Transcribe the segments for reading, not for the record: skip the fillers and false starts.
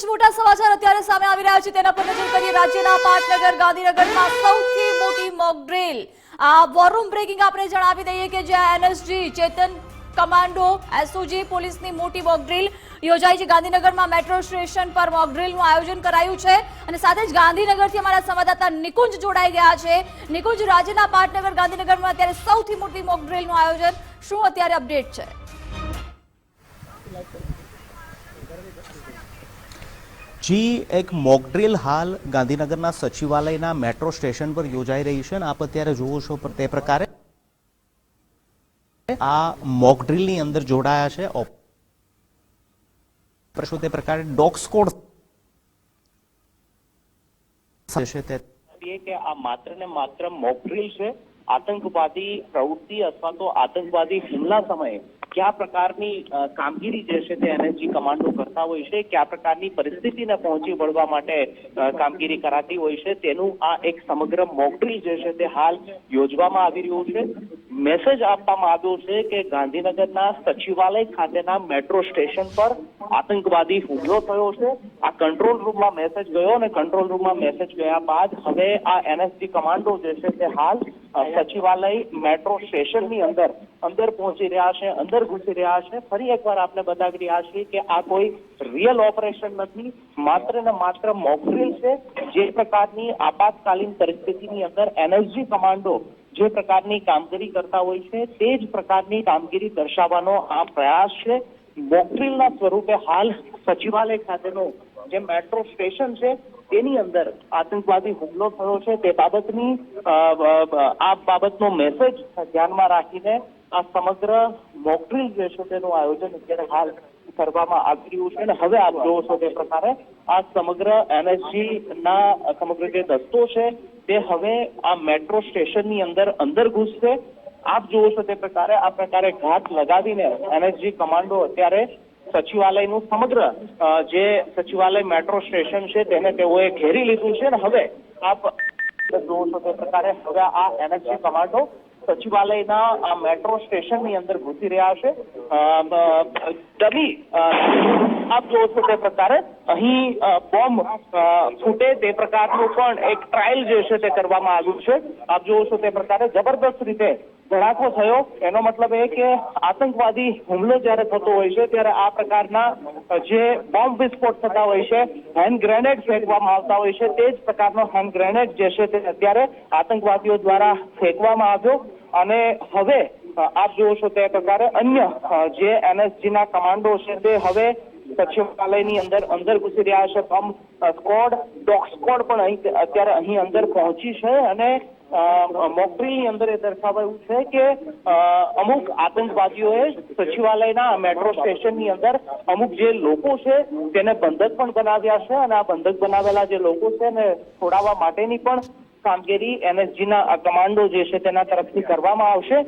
મોટા સમાચાર અત્યારે સામે આવી રહ્યા છે તેના પર નજર કરીએ। રાજ્યના પાટનગર ગાંધીનગરમાં સૌથી મોટી mock drill war room breaking આપણે જણાવી દઈએ કે જ્યાં એનએસજી ચેતન કમાન્ડો એસઓજી પોલીસની મોટી મોક ડ્રીલ યોજાઈ છે। ગાંધીનગરમાં મેટ્રો સ્ટેશન પર મોક ડ્રીલનું આયોજન કરાયું છે અને સાથે જ ગાંધીનગરથી અમારા સંવાદદાતા નિકુંજ જોડાઈ ગયા છે। નિકુંજ, રાજ્યના પાટનગર ગાંધીનગરમાં અત્યારે સૌથી મોટી મોક ડ્રીલનું આયોજન, શું અત્યારે અપડેટ છે? जी एक मॉकड्रिल हाल गांधीनगरना सचिवालयना मेट्रो स्टेशन पर योजाई रही है। आप अत्यारे जुओ छो पर ते प्रकारे आ मॉकड्रिलनी अंदर जोड़ाया है ऑपरेशन ते प्रकारे डॉग स्क्वॉड કે આ માત્ર ને માત્ર મોકડ્રીલ છે। આતંકવાદી પ્રવૃત્તિ અથવા તો આતંકવાદી હુમલા સમયે क्या प्रकारनी कामगीरी जे छे ते एनएसजी कमांडो करता होय छे, क्या प्रकारनी परिस्थितिने पहोंची वळवा माटे कामगीरी कराती होय छे तेनुं आ एक समग्र मॉकड्रील जे छे ते हाल योजवामां आवी रह्युं छे। मेसेज आपवामां आव्यो छे के गांधीनगरना सचिवालय खातेना मेट्रो स्टेशन पर आतंकवादी हुमलो थयो छे। आ कंट्रोल रूममां मेसेज गयो अने कंट्रोल रूममां मेसेज गया बाद हवे आ एनएसजी कमांडो जे छे ते हाल सचिवालय मेट्रो स्टेशननी अंदर पहोंची रह्या छे, अंदर घुसी रह्या छे। फरी एकवार आपने बतावी रह्या छीए के आ कोई रियल ऑपरेशन नथी, मात्र ने मात्र मॉकड्रील छे। जे प्रकारनी आपातकालीन परिस्थितिनी अंदर एनएसजी कमांडो जे प्रकारनी कामगीरी करता होय छे ते ज प्रकारनी कामगीरी दर्शावવાનો आ प्रयास छे। मॉकड्रीलना स्वरूपे हाल सचिवालय खातेनो जे मेट्रो स्टेशन छे तेनी अंदर आतंकवादी हुमलो थयो छे ते बाबतनी आ बाबतनो मेसेज ध्यानमां राखीने आ समग्र मॉकड्रील जे छे तेनुं आयोजन અત્યારે હાલ કરવામાં આવી રહ્યું છે અને હવે આપ જોવો છો તે પ્રકારે આ સમગ્ર એનએસજી ના સમગ્ર જે દસ્તો છે તે હવે આ મેટ્રો સ્ટેશનની અંદર ઘૂસશે। આપ જોવો છો તે પ્રકારે આ પ્રકારે ઘાત લગાવીને એનએસજી કમાન્ડો અત્યારે સચિવાલયનું સમગ્ર જે સચિવાલય મેટ્રો સ્ટેશન છે તેને તેઓએ ઘેરી લીધું છે અને હવે આપ જોવો છો તે પ્રકારે હવે આ એનએસજી કમાન્ડો સચિવાલયના આ મેટ્રો સ્ટેશનની અંદર ઘૂસી રહ્યા છે। ડમી આપ જોવો છો તે પ્રકારે અહીં બોમ્બ ફૂટે તે પ્રકારનું પણ એક ટ્રાયલ જે છે તે કરવામાં આવ્યું છે। આપ જોવો છો તે પ્રકારે જબરદસ્ત રીતે ધડાકો થયો, એનો મતલબ એ કે આતંકવાદી હુમલો જ્યારે થતો હોય છે ત્યારે આ પ્રકારના જે બોમ્બ વિસ્ફોટ થતા હોય છે, હેન્ડ ગ્રેનેડ ફેંકવામાં આવતા હોય છે, તે જ પ્રકારનો હેન્ડ ગ્રેનેડ જે છે તે અત્યારે આતંકવાદીઓ દ્વારા ફેંકવામાં આવ્યો અને હવે આપ જોવો છો તે પ્રકારે અન્ય જે એનએસજીના કમાન્ડો છે તે હવે સચિવાલયની અંદર ઘૂસી રહ્યા છે। બોમ્બ સ્ક્વોડ, ડોગ સ્ક્વોડ પણ અત્યારે અહીં અંદર પહોંચી છે અને મોકડ્રીલની અંદર એ દર્શાવાયું છે કે અમુક આતંકવાદીઓએ સચિવાલયના મેટ્રો સ્ટેશનની અંદર અમુક જે લોકો છે તેને બંધક પણ બનાવ્યા છે અને આ બંધક બનાવેલા જે લોકો છે ને છોડાવવા માટેની પણ કામગીરી એનએસજીના કમાન્ડો જે છે તેના તરફથી કરવામાં આવશે।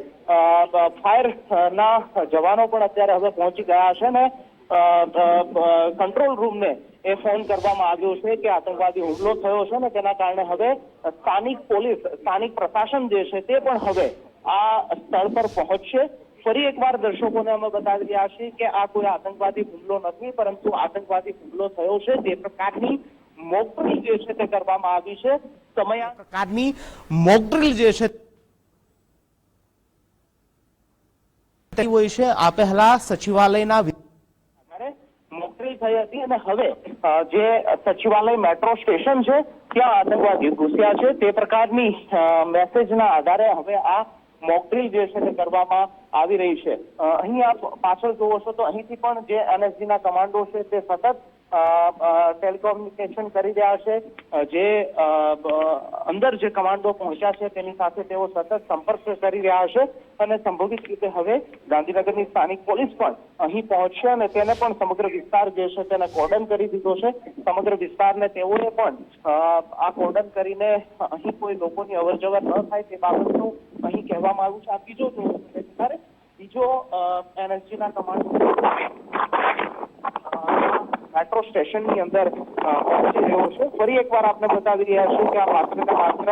ફાયરના જવાનો પણ અત્યારે હવે પહોંચી ગયા છે ને કંટ્રોલ રૂમને એ ફોન કરવામાં આવ્યો છે કે આતંકવાદી હુમલો થયો છે ને તેના કારણે હવે સ્થાનિક પોલીસ, સ્થાનિક પ્રશાસન જે છે તે પણ હવે આ સ્થળ પર પહોંચશે। ફરી એકવાર દર્શકોને અમે બતાવી રહ્યા છીએ કે આ કોઈ આતંકવાદી હુમલો નથી, પરંતુ આતંકવાદી હુમલો થયો છે તે પ્રકારની મોકડ્રીલ જે છે તે કરવામાં આવી છે। સમય પ્રકારની મોકડ્રીલ જે છે હોય છે આ પહેલા સચિવાલયના મોકડ્રીલ થઈ હતી અને હવે જે સચિવાલય મેટ્રો સ્ટેશન છે ત્યાં આતંકવાદી ઘૂસ્યા છે તે પ્રકારની મેસેજના આધારે હવે આ મોકડ્રીલ જે છે તે કરવામાં આવી રહી છે। અહીં આપ પાછળ જોવો છો તો અહીંથી પણ જે એનએસજીના કમાન્ડો છે તે સતત ટેલિકોમ્યુનિકેશન કરી રહ્યા છે। જે અંદર જે કમાન્ડો પહોંચ્યા છે તેની સાથે તેઓ સતત સંપર્ક કરી રહ્યા છે અને સંભવિત રીતે હવે ગાંધીનગરની સ્થાનિક પોલીસ પણ અહીં પહોંચશે અને તેને પણ સમગ્ર વિસ્તાર જે છે તેને કોર્ડન કરી દીધો છે। સમગ્ર વિસ્તારને તેઓએ પણ આ કોર્ડન કરીને અહીં કોઈ લોકોની અવરજવર ન થાય તે બાબતનું અહીં કહેવામાં આવ્યું છે। આ બીજો એનએસજીના કમાન્ડો મેટ્રો સ્ટેશનની અંદર પહોંચી રહ્યો છે। ફરી એકવાર આપણે બતાવી રહ્યા છીએ કે આ માત્ર ને માત્ર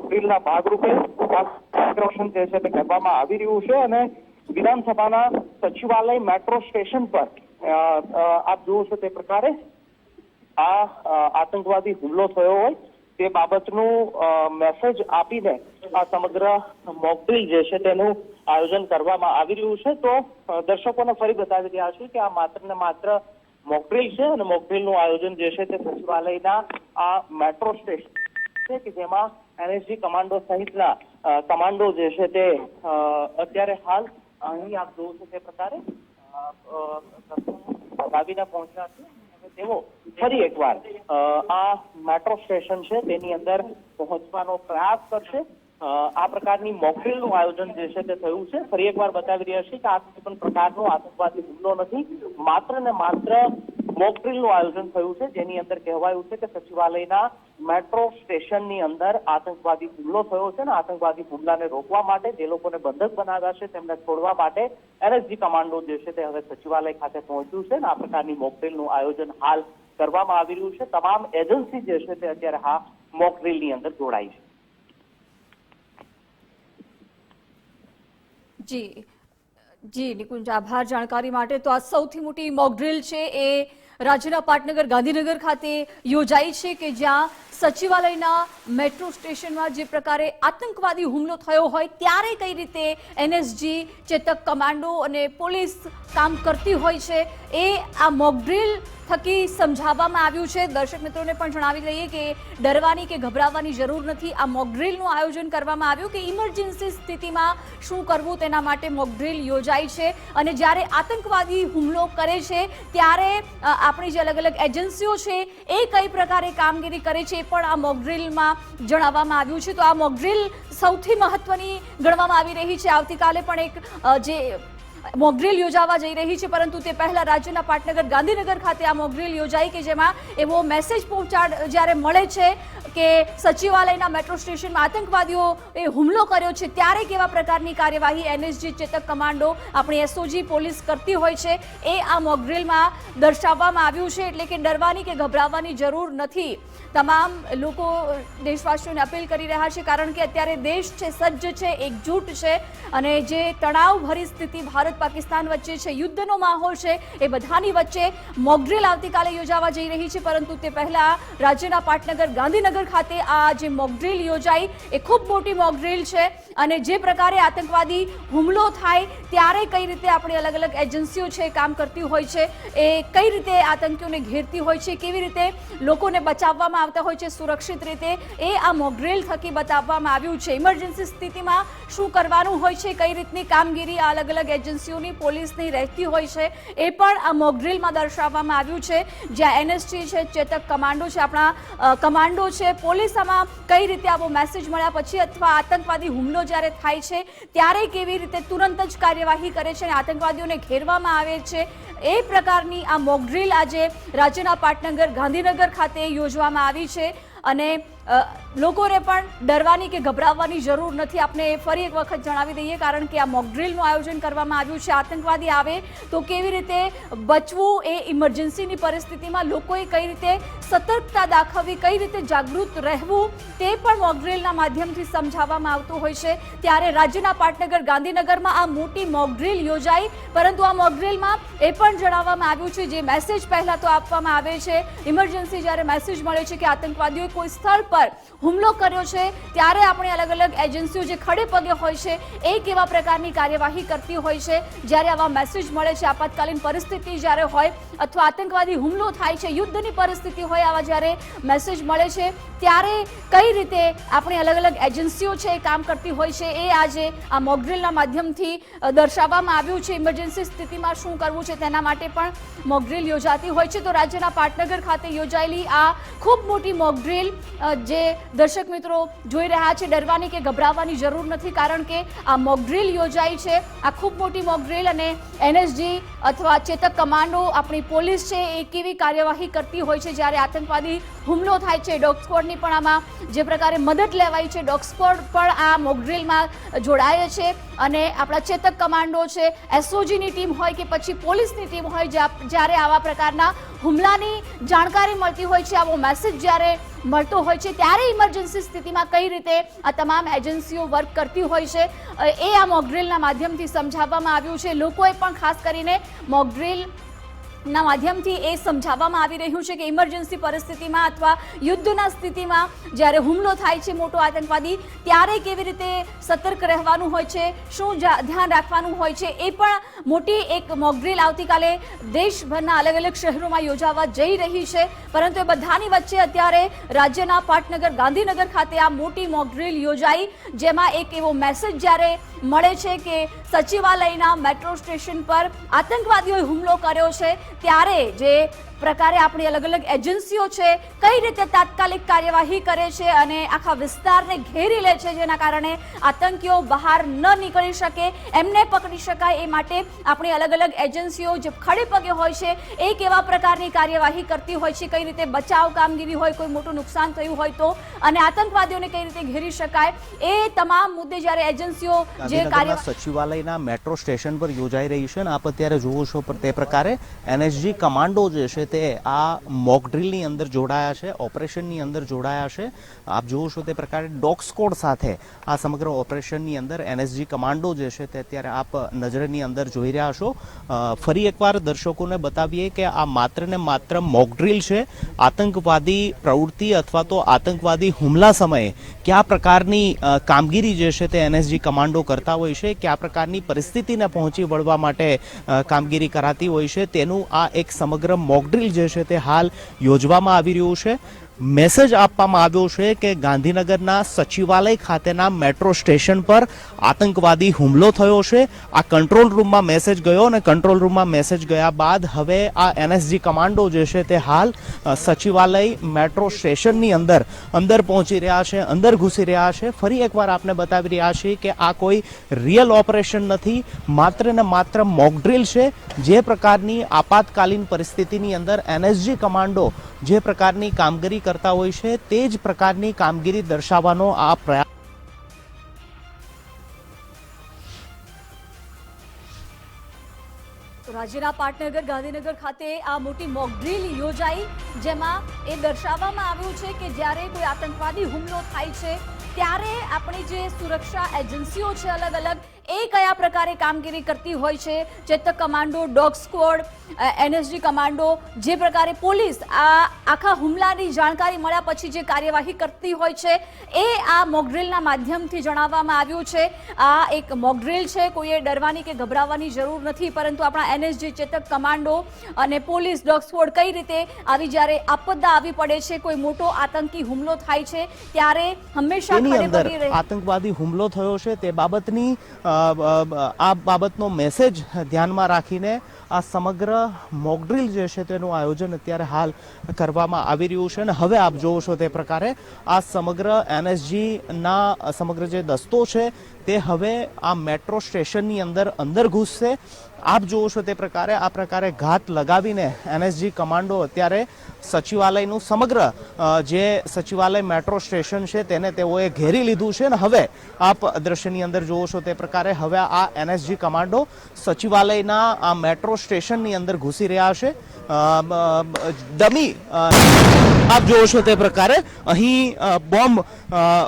ડ્રીલના ભાગરૂપે ઓપરેશન જે છે તે કરવામાં આવી રહ્યું છે અને વિધાનસભાના સચિવાલય મેટ્રો સ્ટેશન પર આપ જુઓ છો તે પ્રકારે આ આતંકવાદી હુમલો થયો હોય તે બાબતનું મેસેજ આપીને આ સમગ્ર મોકડ્રીલ જે છે તેનું આયોજન કરવામાં આવી રહ્યું છે. તો દર્શકોને ફરી બતાવી રહ્યા છું કે આ માત્ર ને માત્ર મોકડ્રીલ છે અને મોકડ્રીલનું આયોજન જે છે તે સચિવાલયના આ મેટ્રો સ્ટેશન છે કે જેમાં એનએસજી કમાન્ડો સહિતના કમાન્ડો જે છે તે અત્યારે હાલ અહીં આપ જોવો છો તે પ્રકારે બતાવીને પહોંચ્યા છે. તેઓ ફરી એકવાર આ મેટ્રો સ્ટેશન છે તેની અંદર પહોંચવાનો પ્રયાસ કરશે. આ પ્રકારની મોકડ્રીલનું આયોજન જે છે તે થયું છે. ફરી એકવાર બતાવી રહ્યા છીએ કે આ કોઈ પણ પ્રકારનો આતંકવાદી હુમલો નથી, માત્ર ને માત્ર મોકડ્રીલનું આયોજન થયું છે જેની અંદર કહેવાયું છે કે સચિવાલયના મેટ્રો સ્ટેશનની અંદર આતંકવાદી હુમલો થયો છે અને આતંકવાદી હુમલાને રોકવા માટે જે લોકોને બંધક બનાવ્યા છે તેમને છોડવા માટે એનએસજી કમાન્ડો જે છે તે હવે સચિવાલય ખાતે પહોંચ્યું છે અને આ પ્રકારની મોકડ્રીલનું આયોજન હાલ કરવામાં આવી રહ્યું છે. તમામ એજન્સી જે છે તે અત્યારે આ મોકડ્રીલની અંદર જોડાઈ છે. જી નિકુંજ, આભાર જાણકારી માટે. તો આ સૌથી મોટી મોકડ્રીલ છે એ રાજ્યના પાટનગર ગાંધીનગર ખાતે યોજાઈ છે કે જ્યાં સચિવાલયના મેટ્રો સ્ટેશનમાં જે પ્રકારે આતંકવાદી હુમલો થયો હોય ત્યારે કઈ રીતે એનએસજી, ચેતક કમાન્ડો અને પોલીસ કામ કરતી હોય છે એ આ મોકડ્રીલ થકી સમજાવવામાં આવ્યું છે. દર્શક મિત્રોને પણ જણાવી દઈએ કે ડરવાની કે ગભરાવાની જરૂર નથી. આ મોકડ્રીલનું આયોજન કરવામાં આવ્યું કે ઇમરજન્સી સ્થિતિમાં શું કરવું તેના માટે મોકડ્રીલ યોજાઈ છે. અને જ્યારે આતંકવાદી હુમલો કરે છે ત્યારે આપણી જે અલગ અલગ એજન્સીઓ છે એ કઈ પ્રકારે કામગીરી કરે છે એ પણ આ મોકડ્રીલમાં જણાવવામાં આવ્યું છે. તો આ મોકડ્રીલ સૌથી મહત્વની ગણવામાં આવી રહી છે. આવતીકાલે પણ એક જે મોકડ્રીલ યોજાવા જઈ રહી છે, પરંતુ તે પહેલા રાજ્યના પાટનગર ગાંધીનગર ખાતે આ મોકડ્રીલ યોજાઈ કે જેમાં એવો મેસેજ જ્યારે મળે છે કે સચિવાલયના મેટ્રો સ્ટેશનમાં આતંકવાદીઓ એ હુમલો કર્યો છે ત્યારે કેવા પ્રકારની કાર્યવાહી એનએસજી, ચેતક કમાન્ડો, આપણી એસઓજી પોલીસ કરતી હોય છે એ આ મોકડ્રીલમાં દર્શાવવામાં આવ્યું છે. એટલે કે ડરવાની કે ગભરાવાની જરૂર નથી. તમામ લોકો દેશવાસીઓને અપીલ કરી રહ્યા છે કારણ કે અત્યારે દેશ છે સજ્જ છે, એકજૂટ છે અને જે તણાવભરી સ્થિતિ ભારત પાકિસ્તાન વચ્ચે છે, યુદ્ધનો માહોલ છે, એ બધાની વચ્ચે મોકડ્રીલ આવતીકાલે યોજાવા જઈ રહી છે. પરંતુ તે પહેલા રાજ્યના પાટનગર ગાંધીનગર ખાતે આ જે મોકડ્રીલ યોજાઈ એ ખૂબ મોટી મોકડ્રીલ છે અને જે પ્રકારે આતંકવાદી હુમલો થાય ત્યારે કઈ રીતે આપણી અલગ અલગ એજન્સીઓ છે કામ કરતી હોય છે, એ કઈ રીતે આતંકીઓને ઘેરતી હોય છે, કેવી રીતે લોકોને બચાવવામાં આવતા હોય છે સુરક્ષિત રીતે, એ આ મોકડ્રીલ થકી બતાવવામાં આવ્યું છે. ઇમરજન્સી સ્થિતિમાં શું કરવાનું હોય છે, કઈ રીતની કામગીરી આ અલગ અલગ એજન્સીઓની, પોલીસની રહેતી હોય છે એ પણ આ મોકડ્રીલમાં દર્શાવવામાં આવ્યું છે. જ્યાં એનએસજી છે, ચેતક કમાન્ડો છે, આપણા કમાન્ડો છે, પોલીસ આમાં કઈ રીતે આવો મેસેજ મળ્યા પછી અથવા આતંકવાદી હુમલો જ્યારે થાય છે ત્યારે કેવી રીતે તુરંત જ કાર્યવાહી કરે છે અને આતંકવાદીઓને ઘેરવામાં આવે છે, એ પ્રકારની આ મોકડ્રીલ આજે રાજ્યના પાટનગર ગાંધીનગર ખાતે યોજવામાં આવી છે. અને લોકોને પણ ડરવાની કે ગભરાવવાની જરૂર નથી. આપને ફરી એક વખત જણાવી દઈએ કારણ કે આ મોકડ્રીલનું આયોજન કરવામાં આવ્યું છે. આતંકવાદી આવે તો કેવી રીતે બચવું, એ ઇમરજન્સીની પરિસ્થિતિમાં લોકોએ કઈ રીતે સતર્કતા દાખવવી, કઈ રીતે જાગૃત રહેવું તે પણ મોકડ્રીલના માધ્યમથી સમજાવવામાં આવતું હોય છે. ત્યારે રાજ્યના પાટનગર ગાંધીનગરમાં આ મોટી મોકડ્રીલ યોજાઈ, પરંતુ આ મોકડ્રીલમાં એ પણ જણાવવામાં આવ્યું છે જે મેસેજ પહેલા તો આપવામાં આવે છે, ઇમરજન્સી જ્યારે મેસેજ મળે છે કે આતંકવાદીઓએ કોઈ સ્થળ પર હુમલો કર્યો છે ત્યારે આપણે અલગ અલગ એજન્સીઓ જે ખડે પગે હોય છે એ કેવા પ્રકારની કાર્યવાહી કરતી હોય છે. જ્યારે આવા મેસેજ મળે છે, આપાતકાલીન પરિસ્થિતિ જ્યારે હોય અથવા આતંકવાદી હુમલો થાય છે, યુદ્ધની પરિસ્થિતિ હોય, આવા જ્યારે મેસેજ મળે છે ત્યારે કઈ રીતે આપણી અલગ અલગ એજન્સીઓ છે એ કામ કરતી હોય છે, એ આજે આ મોકડ્રીલના માધ્યમથી દર્શાવવામાં આવ્યું છે. ઇમરજન્સી સ્થિતિમાં શું કરવું છે તેના માટે પણ મોકડ્રીલ યોજાતી હોય છે. તો રાજ્યના પાટનગર ખાતે યોજાયેલી આ ખૂબ મોટી મોકડ્રીલ જે દર્શક મિત્રો જોઈ રહ્યા છે, ડરવાની કે ગભરાવાની જરૂર નથી કારણ કે આ મોકડ્રીલ યોજાઈ છે. આ ખૂબ મોટી મોકડ્રીલ અને એનએસજી અથવા ચેતક કમાન્ડો, આપણી પોલીસ છે એ કેવી કાર્યવાહી કરતી હોય છે જ્યારે આતંકવાદી હુમલો થાય છે. ડોગ સ્ક્વોડની પણ આમાં જે પ્રકારે મદદ લેવાઈ છે, ડોગ સ્ક્વોડ પણ આ મોકડ્રીલમાં જોડાય છે અને આપણા ચેતક કમાન્ડો છે, એસઓજીની ટીમ હોય કે પછી પોલીસની ટીમ હોય, જ્યારે આવા પ્રકારના હુમલાની જાણકારી મળતી હોય છે, આવો મેસેજ જ્યારે મળતો હોય છે ત્યારે ઇમરજન્સી સ્થિતિમાં કઈ રીતે આ તમામ એજન્સીઓ વર્ક કરતી હોય છે એ આ મોકડ્રીલના માધ્યમથી સમજાવવામાં આવ્યું છે. લોકોએ પણ ખાસ કરીને મોકડ્રીલ ના માધ્યમથી એ સમજાવવામાં આવી રહ્યું છે કે ઇમરજન્સી પરિસ્થિતિમાં અથવા યુદ્ધના સ્થિતિમાં જ્યારે હુમલો થાય છે મોટો આતંકવાદી, ત્યારે કેવી રીતે સતર્ક રહેવાનું હોય છે, શું ધ્યાન રાખવાનું હોય છે, એ પણ મોટી એક મોકડ્રીલ આવતીકાલે દેશભરના અલગ અલગ શહેરોમાં યોજાવા જઈ રહી છે. પરંતુ એ બધાની વચ્ચે અત્યારે રાજ્યના પાટનગર ગાંધીનગર ખાતે આ મોટી મોકડ્રીલ યોજાઈ, જેમાં એક એવો મેસેજ જ્યારે મળે છે કે સચિવાલયના મેટ્રો સ્ટેશન પર આતંકવાદીઓએ હુમલો કર્યો છે, ત્યારે જે પ્રકારે આપણી અલગ અલગ એજન્સીઓ છે કઈ રીતે તાત્કાલિક કાર્યવાહી કરે છે અને આખા વિસ્તારને ઘેરી લે છે, જેના કારણે આતંકીઓ બહાર ન નીકળી શકે, એમને પકડી શકાય એ માટે આપણી અલગ અલગ એજન્સીઓ જે ખડે પગે હોય છે એ કેવા પ્રકારની કાર્યવાહી કરતી હોય છે, કઈ રીતે બચાવ કામગીરી હોય, કોઈ મોટું નુકસાન થયું હોય તો, અને આતંકવાદીઓને કઈ રીતે ઘેરી શકાય, એ તમામ મુદ્દે જ્યારે એજન્સીઓ જે સચિવાલયના મેટ્રો સ્ટેશન પર યોજાઈ રહી છે, આપ અત્યારે જુઓ છો તે પ્રકારે એનએસજી કમાન્ડો જે છે તે આ મોક ડ્રીલની અંદર જોડાયા છે, ઓપરેશનની અંદર જોડાયા છે. આપ જુઓ છો તે પ્રકારે ડોગ સ્કોડ સાથે આ સમગ્ર ઓપરેશનની અંદર એનએસજી કમાન્ડો જે છે તે અત્યારે આપ નજરની અંદર જોઈ રહ્યા છો. ફરી એકવાર દર્શકોને બતાવીએ કે આ માત્ર ને માત્ર મોક ડ્રીલ છે. આતંકવાદી પ્રવૃત્તિ અથવા તો આતંકવાદી હુમલા સમયે કયા પ્રકારની કામગીરી જે છે તે એનએસજી કમાન્ડો કરતા હોય છે, કયા પ્રકારની પરિસ્થિતિને પહોંચી વળવા માટે કામગીરી કરાતી હોય છે, તેનું આ એક સમગ્ર મોક ડ્રીલ જે છે તે હાલ યોજવામાં આવી રહ્યું છે. મેસેજ આપવામાં આવ્યો છે કે ગાંધીનગરના સચિવાલય ખાતેના મેટ્રો સ્ટેશન પર આતંકવાદી હુમલો થયો છે. આ કંટ્રોલ રૂમમાં મેસેજ ગયો અને કંટ્રોલ રૂમમાં મેસેજ ગયા બાદ હવે આ એનએસજી કમાન્ડો જે છે તે હાલ સચિવાલય મેટ્રો સ્ટેશનની અંદર પહોંચી રહ્યા છે, અંદર ઘૂસી રહ્યા છે. ફરી એકવાર આપને બતાવી રહ્યા છીએ કે આ કોઈ રિયલ ઓપરેશન નથી, માત્ર ને માત્ર મોક ડ્રીલ છે. જે પ્રકારની આપાતકાલીન પરિસ્થિતિની અંદર એનએસજી કમાન્ડો જે પ્રકારની કામગીરી કરતા હોય છે તે જ પ્રકારની કામગીરી દર્શાવવાનો આ પ્રયાસ. રાજ્યના પાટનગર ગાંધીનગર ખાતે આ મોટી મોક ડ્રીલ યોજાઈ, જેમાં એ દર્શાવવામાં આવ્યું છે કે જ્યારે કોઈ આતંકવાદી હુમલો થાય છે ત્યારે આપણી જે સુરક્ષા એજન્સીઓ છે અલગ અલગ, એ કયા પ્રકારે કામગીરી કરતી હોય છે. Chetak commando, dog squad, NSG commando, જે પ્રકારે પોલીસ આ આખા હુમલાની જાણકારી મળ્યા પછી જે કાર્યવાહી કરતી હોય છે, એ આ મોકડ્રીલના માધ્યમથી જણાવવામાં આવ્યું છે. આ એક મોકડ્રીલ છે, કોઈએ ડરવાની કે ગભરાવાની જરૂર નથી, પરંતુ આપણા એનએસજી, ચેતક કમાન્ડો અને પોલીસ, ડોગ સ્ક્વોડ કઈ રીતે જ્યારે આપદા આવી પડે છે, કોઈ મોટો આતંકી હુમલો થાય છે, ત્યારે હંમેશા આતંકવાદી હુમલો થયો છે તે બાબતની આ બાબતનો મેસેજ ધ્યાનમાં રાખીને આ સમગ્ર મોકડ્રીલ જે છે તેનું આયોજન અત્યારે હાલ કરવામાં આવી રહ્યું છે. અને હવે આપ જોવો છો તે પ્રકારે આ સમગ્ર એનએસજીના સમગ્ર જે દસ્તો છે તે હવે આ મેટ્રો સ્ટેશનની અંદર ઘૂસશે. આપ જોવો છો તે પ્રકારે આ પ્રકારે ઘાત લગાવીને એનએસજી કમાન્ડો અત્યારે સચિવાલયનું સમગ્ર જે સચિવાલય મેટ્રો સ્ટેશન છે તેને તેઓએ ઘેરી લીધું છે. અને હવે આપ દ્રશ્યની અંદર જોવો છો તે પ્રકારે હવે આ એનએસજી કમાન્ડો સચિવાલયના આ મેટ્રો સ્ટેશનની અંદર ઘૂસી રહ્યા છે. ડમી આપ જોવો છો તે પ્રકારે અહીં બોમ્બ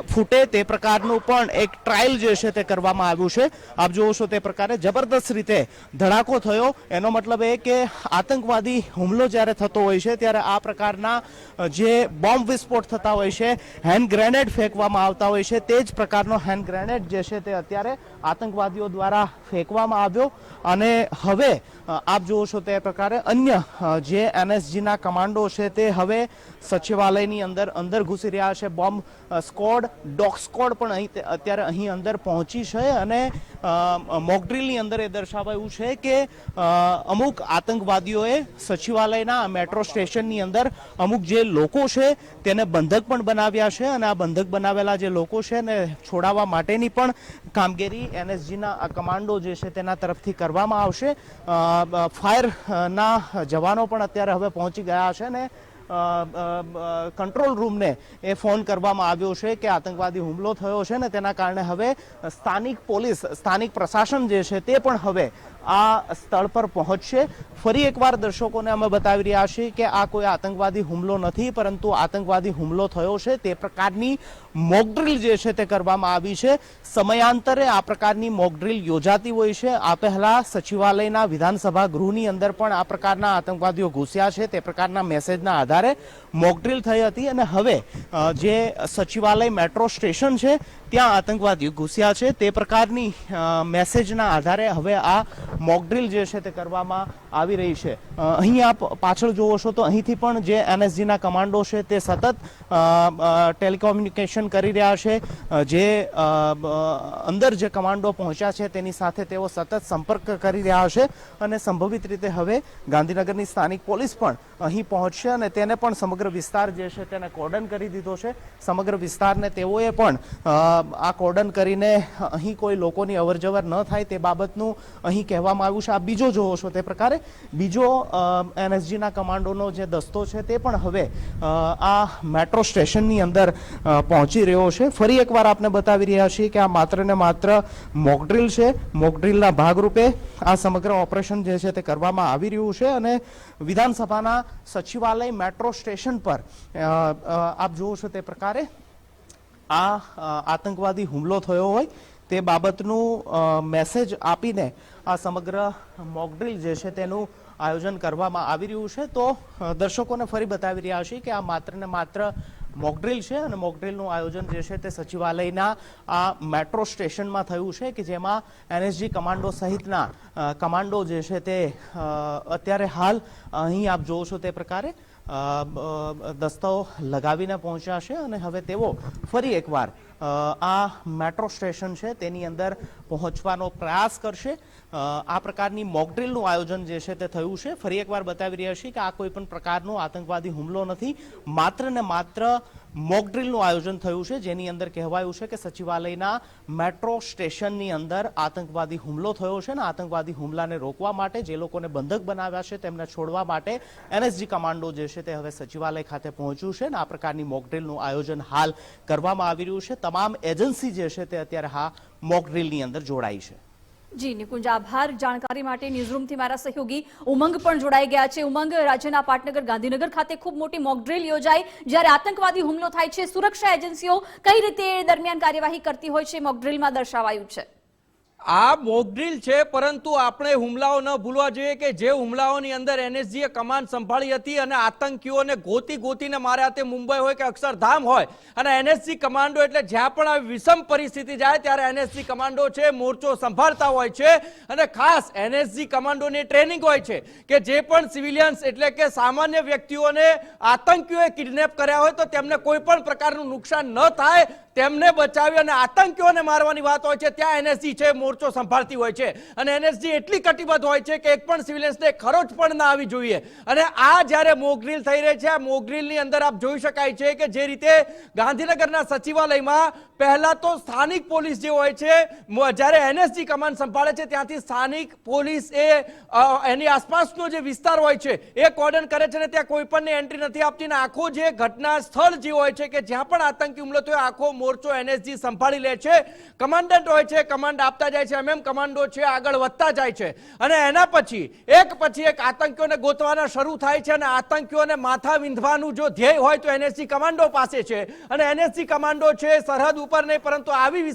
ફૂટે તે પ્રકારનું પણ એક ટ્રાયલ જે છે તે કરવામાં આવ્યું છે. આપ જોવો છો તે પ્રકારે જબરદસ્ત રીતે ધડાકો થયો. એનો મતલબ એ કે આતંકવાદી હુમલો જ્યારે થતો હોય છે ત્યારે આ પ્રકારના જે બોમ્બ વિસ્ફોટ થતા હોય છે, હેન્ડ ગ્રેનેડ ફેંકવામાં આવતા હોય છે, તે જ પ્રકારનો હેન્ડ ગ્રેનેડ જે છે તે અત્યારે આતંકવાદીઓ દ્વારા ફેંકવામાં આવ્યો. અને હવે આપ જોવો છો તે પ્રકારે અન્ય જે એનએસજીના કમાન્ડો છે તે હવે સચિવાલયની અંદર ઘૂસી રહ્યા છે. બોમ્બ સ્કોડ, ડોગ સ્કોડ પણ અત્યારે અહીં અંદર પહોંચી છે. અને મોકડ્રીલની અંદર એ દર્શાવાયું છે કે અમુક આતંકવાદીઓએ સચિવાલયના મેટ્રો સ્ટેશનની અંદર અમુક જે લોકો છે તેને બંધક પણ બનાવ્યા છે. અને આ બંધક બનાવેલા જે લોકો છે ને છોડાવવા માટેની પણ કામગીરી એનએસજીના કમાન્ડો જે છે તેના તરફથી કરવામાં આવશે. ફાયરના જવાનો પણ અત્યારે હવે પહોંચી ગયા છે ને કંટ્રોલ રૂમને એ ફોન કરવામાં આવ્યો છે કે આતંકવાદી હુમલો થયો છે ને તેના કારણે હવે સ્થાનિક પોલીસ, સ્થાનિક પ્રશાસન જે છે તે પણ હવે આ સ્થળ પર પહોંચશે. ફરી એકવાર દર્શકોને અમે બતાવી રહ્યા છીએ કે આ કોઈ આતંકવાદી હુમલો નથી, પરંતુ આતંકવાદી હુમલો થયો છે તે પ્રકારની મોકડ્રીલ જે છે તે કરવામાં આવી છે. સમયાંતરે આ પ્રકારની મોકડ્રીલ યોજાતી હોય છે. આ પહેલા સચિવાલયના વિધાનસભા ગૃહની અંદર પણ આ પ્રકારના આતંકવાદીઓ ઘૂસ્યા છે તે પ્રકારના મેસેજના આધારે મોકડ્રીલ થઈ હતી, અને હવે જે સચિવાલય મેટ્રો સ્ટેશન છે ત્યાં આતંકવાદીઓ ઘૂસ્યા છે તે પ્રકારની મેસેજના આધારે હવે આ મોકડ્રીલ જે છે તે કરવામાં આવી રહી છે. અહીં આપ પાછળ જોવો છો તો અહીંથી પણ જે એનએસજીના કમાન્ડો છે તે સતત ટેલિકોમ્યુનિકેશન કરી રહ્યા છે. જે અંદર જે કમાન્ડો પહોંચ્યા છે તેની સાથે તેઓ સતત સંપર્ક કરી રહ્યા છે, અને સંભવિત રીતે હવે ગાંધીનગરની સ્થાનિક પોલીસ પણ અહીં પહોંચશે અને તેને પણ સમગ્ર વિસ્તાર જે છે તેને કોર્ડન કરી દીધો છે. સમગ્ર વિસ્તારને તેઓએ પણ આ કોર્ડન કરીને અહીં કોઈ લોકોની અવરજવર ન થાય તે બાબતનું અહીં કહેવામાં આવ્યું છે. આ બીજો જોવો છો તે પ્રકારે બીજો એનએસજીના કમાન્ડોનો જે દસ્તો છે તે પણ હવે આ મેટ્રો સ્ટેશનની અંદર પહોંચી રહ્યો છે. ફરી એકવાર આપને બતાવી રહ્યા છીએ કે આ માત્ર ને માત્ર મોકડ્રીલ છે. મોકડ્રીલના ભાગરૂપે આ સમગ્ર ઓપરેશન જે છે તે કરવામાં આવી રહ્યું છે, અને વિધાનસભાના સચિવાલય મેટ્રો સ્ટેશન પર આપ જુઓ છો તે પ્રકારે આ આતંકવાદી હુમલો થયો હોય તે બાબતનું મેસેજ આપીને આ સમગ્ર મોકડ્રીલ જે છે તેનું આયોજન કરવામાં આવી રહ્યું છે. તો દર્શકોને ફરી બતાવી રહ્યા છીએ કે આ માત્ર ને માત્ર મોકડ્રીલ છે, અને મોકડ્રીલનું આયોજન જે છે તે સચિવાલયના આ મેટ્રો સ્ટેશનમાં થયું છે, કે જેમાં એનએસજી કમાન્ડો સહિતના કમાન્ડો જે છે તે અત્યારે હાલ અહીં આપ જોવો છો તે પ્રકારે દસ્તાઓ લગાવીને પહોંચ્યા છે, અને હવે તેઓ ફરી એકવાર આ મેટ્રો સ્ટેશન છે તેની અંદર પહોંચવાનો પ્રયાસ કરશે. આ પ્રકારની મોકડ્રીલનું આયોજન જે છે તે થયું છે. ફરી એકવાર બતાવી રહ્યા છીએ કે આ કોઈ પણ પ્રકારનો આતંકવાદી હુમલો નથી, માત્ર ને માત્ર મોકડ્રીલનું આયોજન થયું છે, જેની અંદર કહેવાયું છે કે સચિવાલયના મેટ્રો સ્ટેશનની અંદર આતંકવાદી હુમલો થયો છે, અને આતંકવાદી હુમલાને રોકવા માટે જે લોકોને બંધક બનાવ્યા છે તેમને છોડવા માટે એનએસજી કમાન્ડો જે છે તે હવે સચિવાલય ખાતે પહોંચ્યું છે, અને આ પ્રકારની મોકડ્રીલનું આયોજન હાલ કરવામાં આવી રહ્યું છે. તમામ એજન્સી જે છે તે અત્યારે આ મોકડ્રીલની અંદર જોડાઈ છે. જી નિકુંજ, આભાર જાણકારી માટે. ન્યૂઝરૂમથી મારા સહયોગી ઉમંગ પણ જોડાઈ ગયા છે. ઉમંગ, રાજ્યના પાટનગર ગાંધીનગર ખાતે ખૂબ મોટી મોકડ્રીલ યોજાઈ, જ્યારે આતંકવાદી હુમલો થાય છે, સુરક્ષા એજન્સીઓ કઈ રીતે દરમિયાન કાર્યવાહી કરતી હોય છે મોકડ્રીલમાં દર્શાવાયું છે? આ મોકડ્રીલ છે, પરંતુ આપણે હુમલાઓ ન ભૂલવા જોઈએ કે જે હુમલાઓની અંદર એનએસજીએ કમાન્ડ સંભાળી હતી અને આતંકીઓને ગોતીને માર્યા, તે મુંબઈ હોય કે અક્ષરધામ હોય, અને એનએસજી કમાન્ડો એટલે જ્યાં પણ આવી વિષમ પરિસ્થિતિ જાય ત્યારે એનએસજી કમાન્ડો છે મોરચો સંભાળતા હોય છે. અને ખાસ એનએસજી કમાન્ડોની ટ્રેનિંગ હોય છે કે જે પણ સિવિલિયન્સ એટલે કે સામાન્ય વ્યક્તિઓને આતંકીઓએ કિડનેપ કર્યા હોય તો તેમને કોઈ પણ પ્રકારનું નુકસાન ન થાય તેમને બચાવી અને આતંકીઓને મારવાની વાત હોય છે, ત્યાં એનએસજી છે મોરચો સંભાળતી હોય છે. અને એનએસજી એટલી કટિબદ્ધ હોય છે કે એક પણ સિવિલિયન્સને ખરોચ પણ ના આવી જોઈએ. અને આ જ્યારે મોકડ્રીલ થઈ રહી છે, આ મોકડ્રીલની અંદર આપ જોઈ શકાય છે કે જે રીતે ગાંધીનગરના સચિવાલયમાં પહેલા તો સ્થાનિક પોલીસ જે હોય છે, જ્યારે એનએસજી કમાન્ડ સંભાળે છે ત્યાંથી સ્થાનિક પોલીસ એની આસપાસનો જે વિસ્તાર હોય છે એ કોર્ડન કરે છે, અને ત્યાં કોઈ પણને એન્ટ્રી નથી આપતી. ને આખો જે ઘટના સ્થળ જે હોય છે કે જ્યાં પણ આતંકી હુમલો થયો, આખો મોરચો એનએસજી સંભાળી લે છે. કમાન્ડન્ટ હોય છે, કમાન્ડ આપતા જાય છે, એમએમ કમાન્ડો છે આગળ વધતા જાય છે, અને એના પછી એક આતંકીઓને ગોતવાના શરૂ થાય છે, અને આતંકીઓને માથા વિંધવાનું જો ધ્યેય હોય તો એનએસજી કમાન્ડો પાસે છે. અને એનએસજી કમાન્ડો છે સરહદ ઉપર નહીં, પરંતુ આવી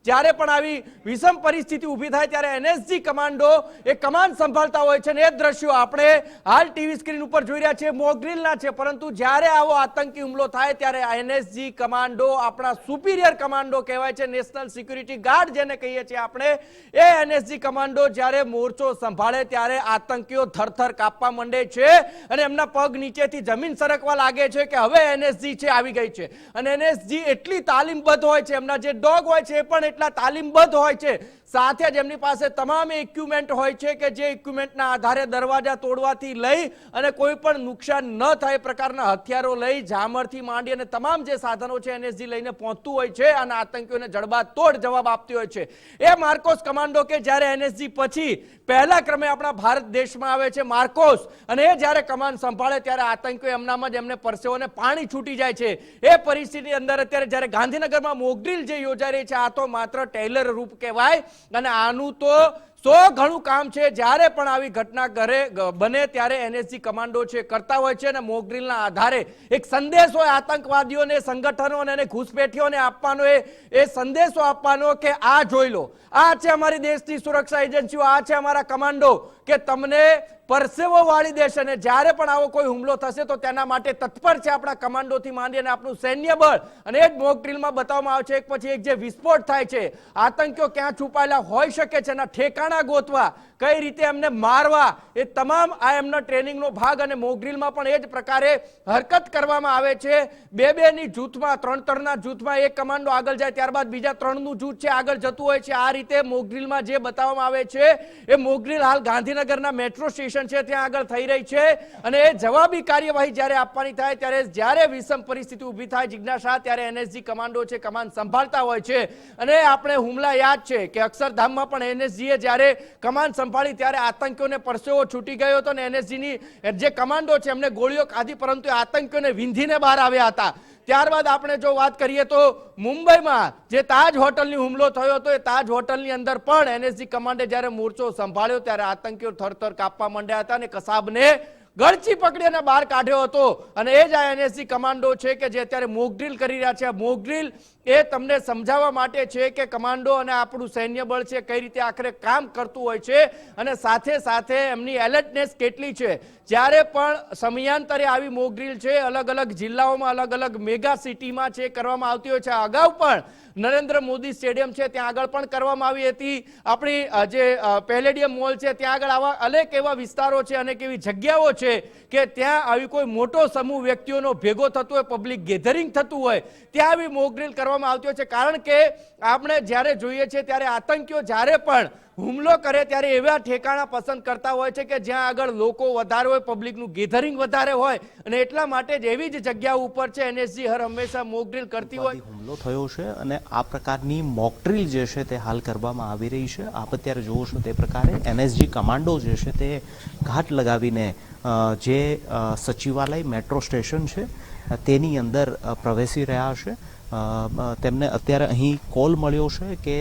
જ્યારે પણ આવી વિષમ પરિસ્થિતિ ઊભી થાય ત્યારે એનએસજી કમાન્ડો એ કમાન્ડ સંભાળતા હોય છે. અને એ દ્રશ્યો આપણે હાલ ટીવી સ્ક્રીન ઉપર જોઈ રહ્યા છીએ, મોકડ્રીલના છે, પરંતુ જ્યારે આવો આતંકી હુમલો થાય ત્યારે એનએસજી કમાન્ડો આપણા સુપિરિયર કમાન્ડો કહેવાય છે, નેશનલ સિક્યુરિટી ગાર્ડ જેને કહીએ છીએ આપણે, એ એનએસજી કમાન્ડો જ્યારે મોરચો સંભાળે ત્યારે આતંકીઓ થરથર કાપવા માંડે છે, અને એમના પગ નીચેથી જમીન સરકવા લાગે છે કે હવે એનએસજી છે આવી ગઈ છે. અને એનએસજી એટલી તાલીમબદ્ધ હોય છે, એમના જે ડોગ હોય છે એ પણ એટલા તાલીમબદ્ધ હોય છે, સાથે જ એમની પાસે તમામ ઇક્વિપમેન્ટ હોય છે કે જે ઇક્વિપમેન્ટના આધારે દરવાજા તોડવાથી લઈ અને કોઈ પણ નુકસાન ન થાય પ્રકારના હથિયારો લઈ ઝામરથી માંડી અને તમામ જે સાધનો છે એનએસજી લઈને પહોંચતું હોય છે, અને આતંકીઓને જડબાતોડ જવાબ આપતી હોય છે. એ માર્કોસ કમાન્ડો કે જ્યારે એનએસજી પછી પહેલા ક્રમે આપણા ભારત દેશમાં આવે છે માર્કોસ, અને એ જ્યારે કમાન્ડ સંભાળે ત્યારે આતંકીઓ એમનામાં જ એમને પરસેવોને પાણી છૂટી જાય છે. એ પરિસ્થિતિ અંદર અત્યારે જ્યારે ગાંધીનગરમાં મોકડ્રીલ જે યોજાઈ રહી છે, આ તો માત્ર ટેલર રૂપ કહેવાય, અને આનું તો ઘણું કામ છે. જ્યારે પણ આવી ઘટના બને ત્યારે એનએસજી કમાન્ડો છે કરતા હોય છે અને મોક ડ્રીલના આધારે એક સંદેશ હોય આતંકવાદીઓને, સંગઠનોને અને ઘૂસપેઠીઓને આપવાનો, એ સંદેશો આપવાનો કે આ જોઈ લો, આ છે અમારી દેશની સુરક્ષા એજન્સીઓ, આ છે અમારા કમાન્ડો કે તમને પરસેવો વાળી દેશે. અને જ્યારે પણ આવો કોઈ હુમલો થશે તો તેના માટે તત્પર છે આપણા કમાન્ડોથી માંડી અને આપણું સૈન્ય બળ. અને એ જ મોક ડ્રીલમાં બતાવવામાં આવે છે એક પછી એક જે વિસ્ફોટ થાય છે, આતંકીઓ ક્યાં છુપાયેલા હોઈ શકે છે, એના ઠેકાણા ગોતવા, કઈ રીતે એમને મારવા, એ તમામ આ એમના ટ્રેનિંગનો ભાગ. અને મોક ડ્રીલમાં પણ એ જ પ્રકારે હરકત કરવામાં આવે છે. બે ની જૂથમાં, ત્રણ જૂથમાં એક કમાન્ડો આગળ જાય, ત્યારબાદ બીજા 3નું જૂથ છે આગળ જતું હોય છે. આ રીતે મોક ડ્રીલમાં જે બતાવવામાં આવે છે એ મોક ડ્રીલ હાલ ગાંધીનગરના મેટ્રો સ્ટેશન છે ત્યાં આગળ થઈ રહી છે. અને એ જવાબી કાર્યવાહી જ્યારે આપવાની થાય ત્યારે જ્યારે વિષમ પરિસ્થિતિ ઊભી થાય જિજ્ઞાસા, ત્યારે એનએસજી કમાન્ડો છે કમાન્ડ સંભાળતા હોય છે. અને આપણે હુમલા યાદ છે કે અક્ષરધામમાં પણ એનએસજીએ જ્યારે કમાન્ડ સંભાળી ત્યારે આતંકીઓને પરસેવો છૂટી ગયો હતો અને એનએસજીની જે કમાન્ડો છે એમને ગોળીઓ ખાધી, પરંતુ આતંકીઓને વિંધીને બહાર આવ્યા હતા. ત્યારબાદ આપણે જો વાત કરીએ તો મુંબઈમાં જે તાજ હોટલની હુમલો થયો હતો, એ તાજ હોટલની અંદર પણ એનએસજી કમાન્ડે જ્યારે મોરચો સંભાળ્યો ત્યારે આતંકીઓ થરથર કાપવા માંડ્યા હતા અને કસાબને ગળચી પકડી અને બહાર કાઢ્યો હતો. અને એ જ આ એનએસજી કમાન્ડો છે કે જે અત્યારે મોક ડ્રીલ કરી રહ્યા છે. મોક ડ્રીલ એ તમને સમજાવવા માટે છે કે કમાન્ડો અને આપણું સૈન્ય બળ છે કઈ રીતે આખરે કામ કરતું હોય છે અને સાથે સાથે એમની એલર્ટનેસ કેટલી છે. જ્યારે પણ સમયાંતરે આવી મોક ડ્રીલ છે અલગ અલગ જિલ્લાઓમાં, અલગ અલગ મેગા સિટીમાં છે કરવામાં આવતી હોય છે. અગાઉ પણ નરેન્દ્ર મોદી સ્ટેડિયમ છે ત્યાં આગળ પણ કરવામાં આવી હતી. આપણી જે પેલેડિયમ મોલ છે ત્યાં આગળ આવા અનેક એવા વિસ્તારો છે, અનેક એવી જગ્યાઓ છે કે ત્યાં આવી કોઈ મોટો સમૂહ વ્યક્તિઓનો ભેગો થતો હોય, પબ્લિક ગેધરિંગ થતું હોય, ત્યાં આવી મોક ડ્રીલ કરવામાં આવતી હોય છે. કારણ કે આપણે જ્યારે જોઈએ છે ત્યારે આતંકીઓ જ્યારે પણ હુમલો કરે ત્યારે એવા ઠેકાણા પસંદ કરતા હોય છે કે જ્યાં આગળ લોકો વધારે હોય, પબ્લિકનું ગેધરિંગ વધારે હોય. અને એટલા માટે જ એવી જ જગ્યા ઉપર છે એનએસજી હર હંમેશા મોક ડ્રીલ કરતી હોય. હુમલો થયો છે અને આ પ્રકારની મોક ડ્રીલ જે છે તે હાલ કરવામાં આવી રહી છે. આપ અત્યારે જોવો છો તે પ્રકારે એનએસજી કમાન્ડો જે છે તે ઘાટ લગાવીને જે સચિવાલય મેટ્રો સ્ટેશન છે તેની અંદર પ્રવેશી રહ્યા છે. તેમને અત્યારે અહીં કોલ મળ્યો છે કે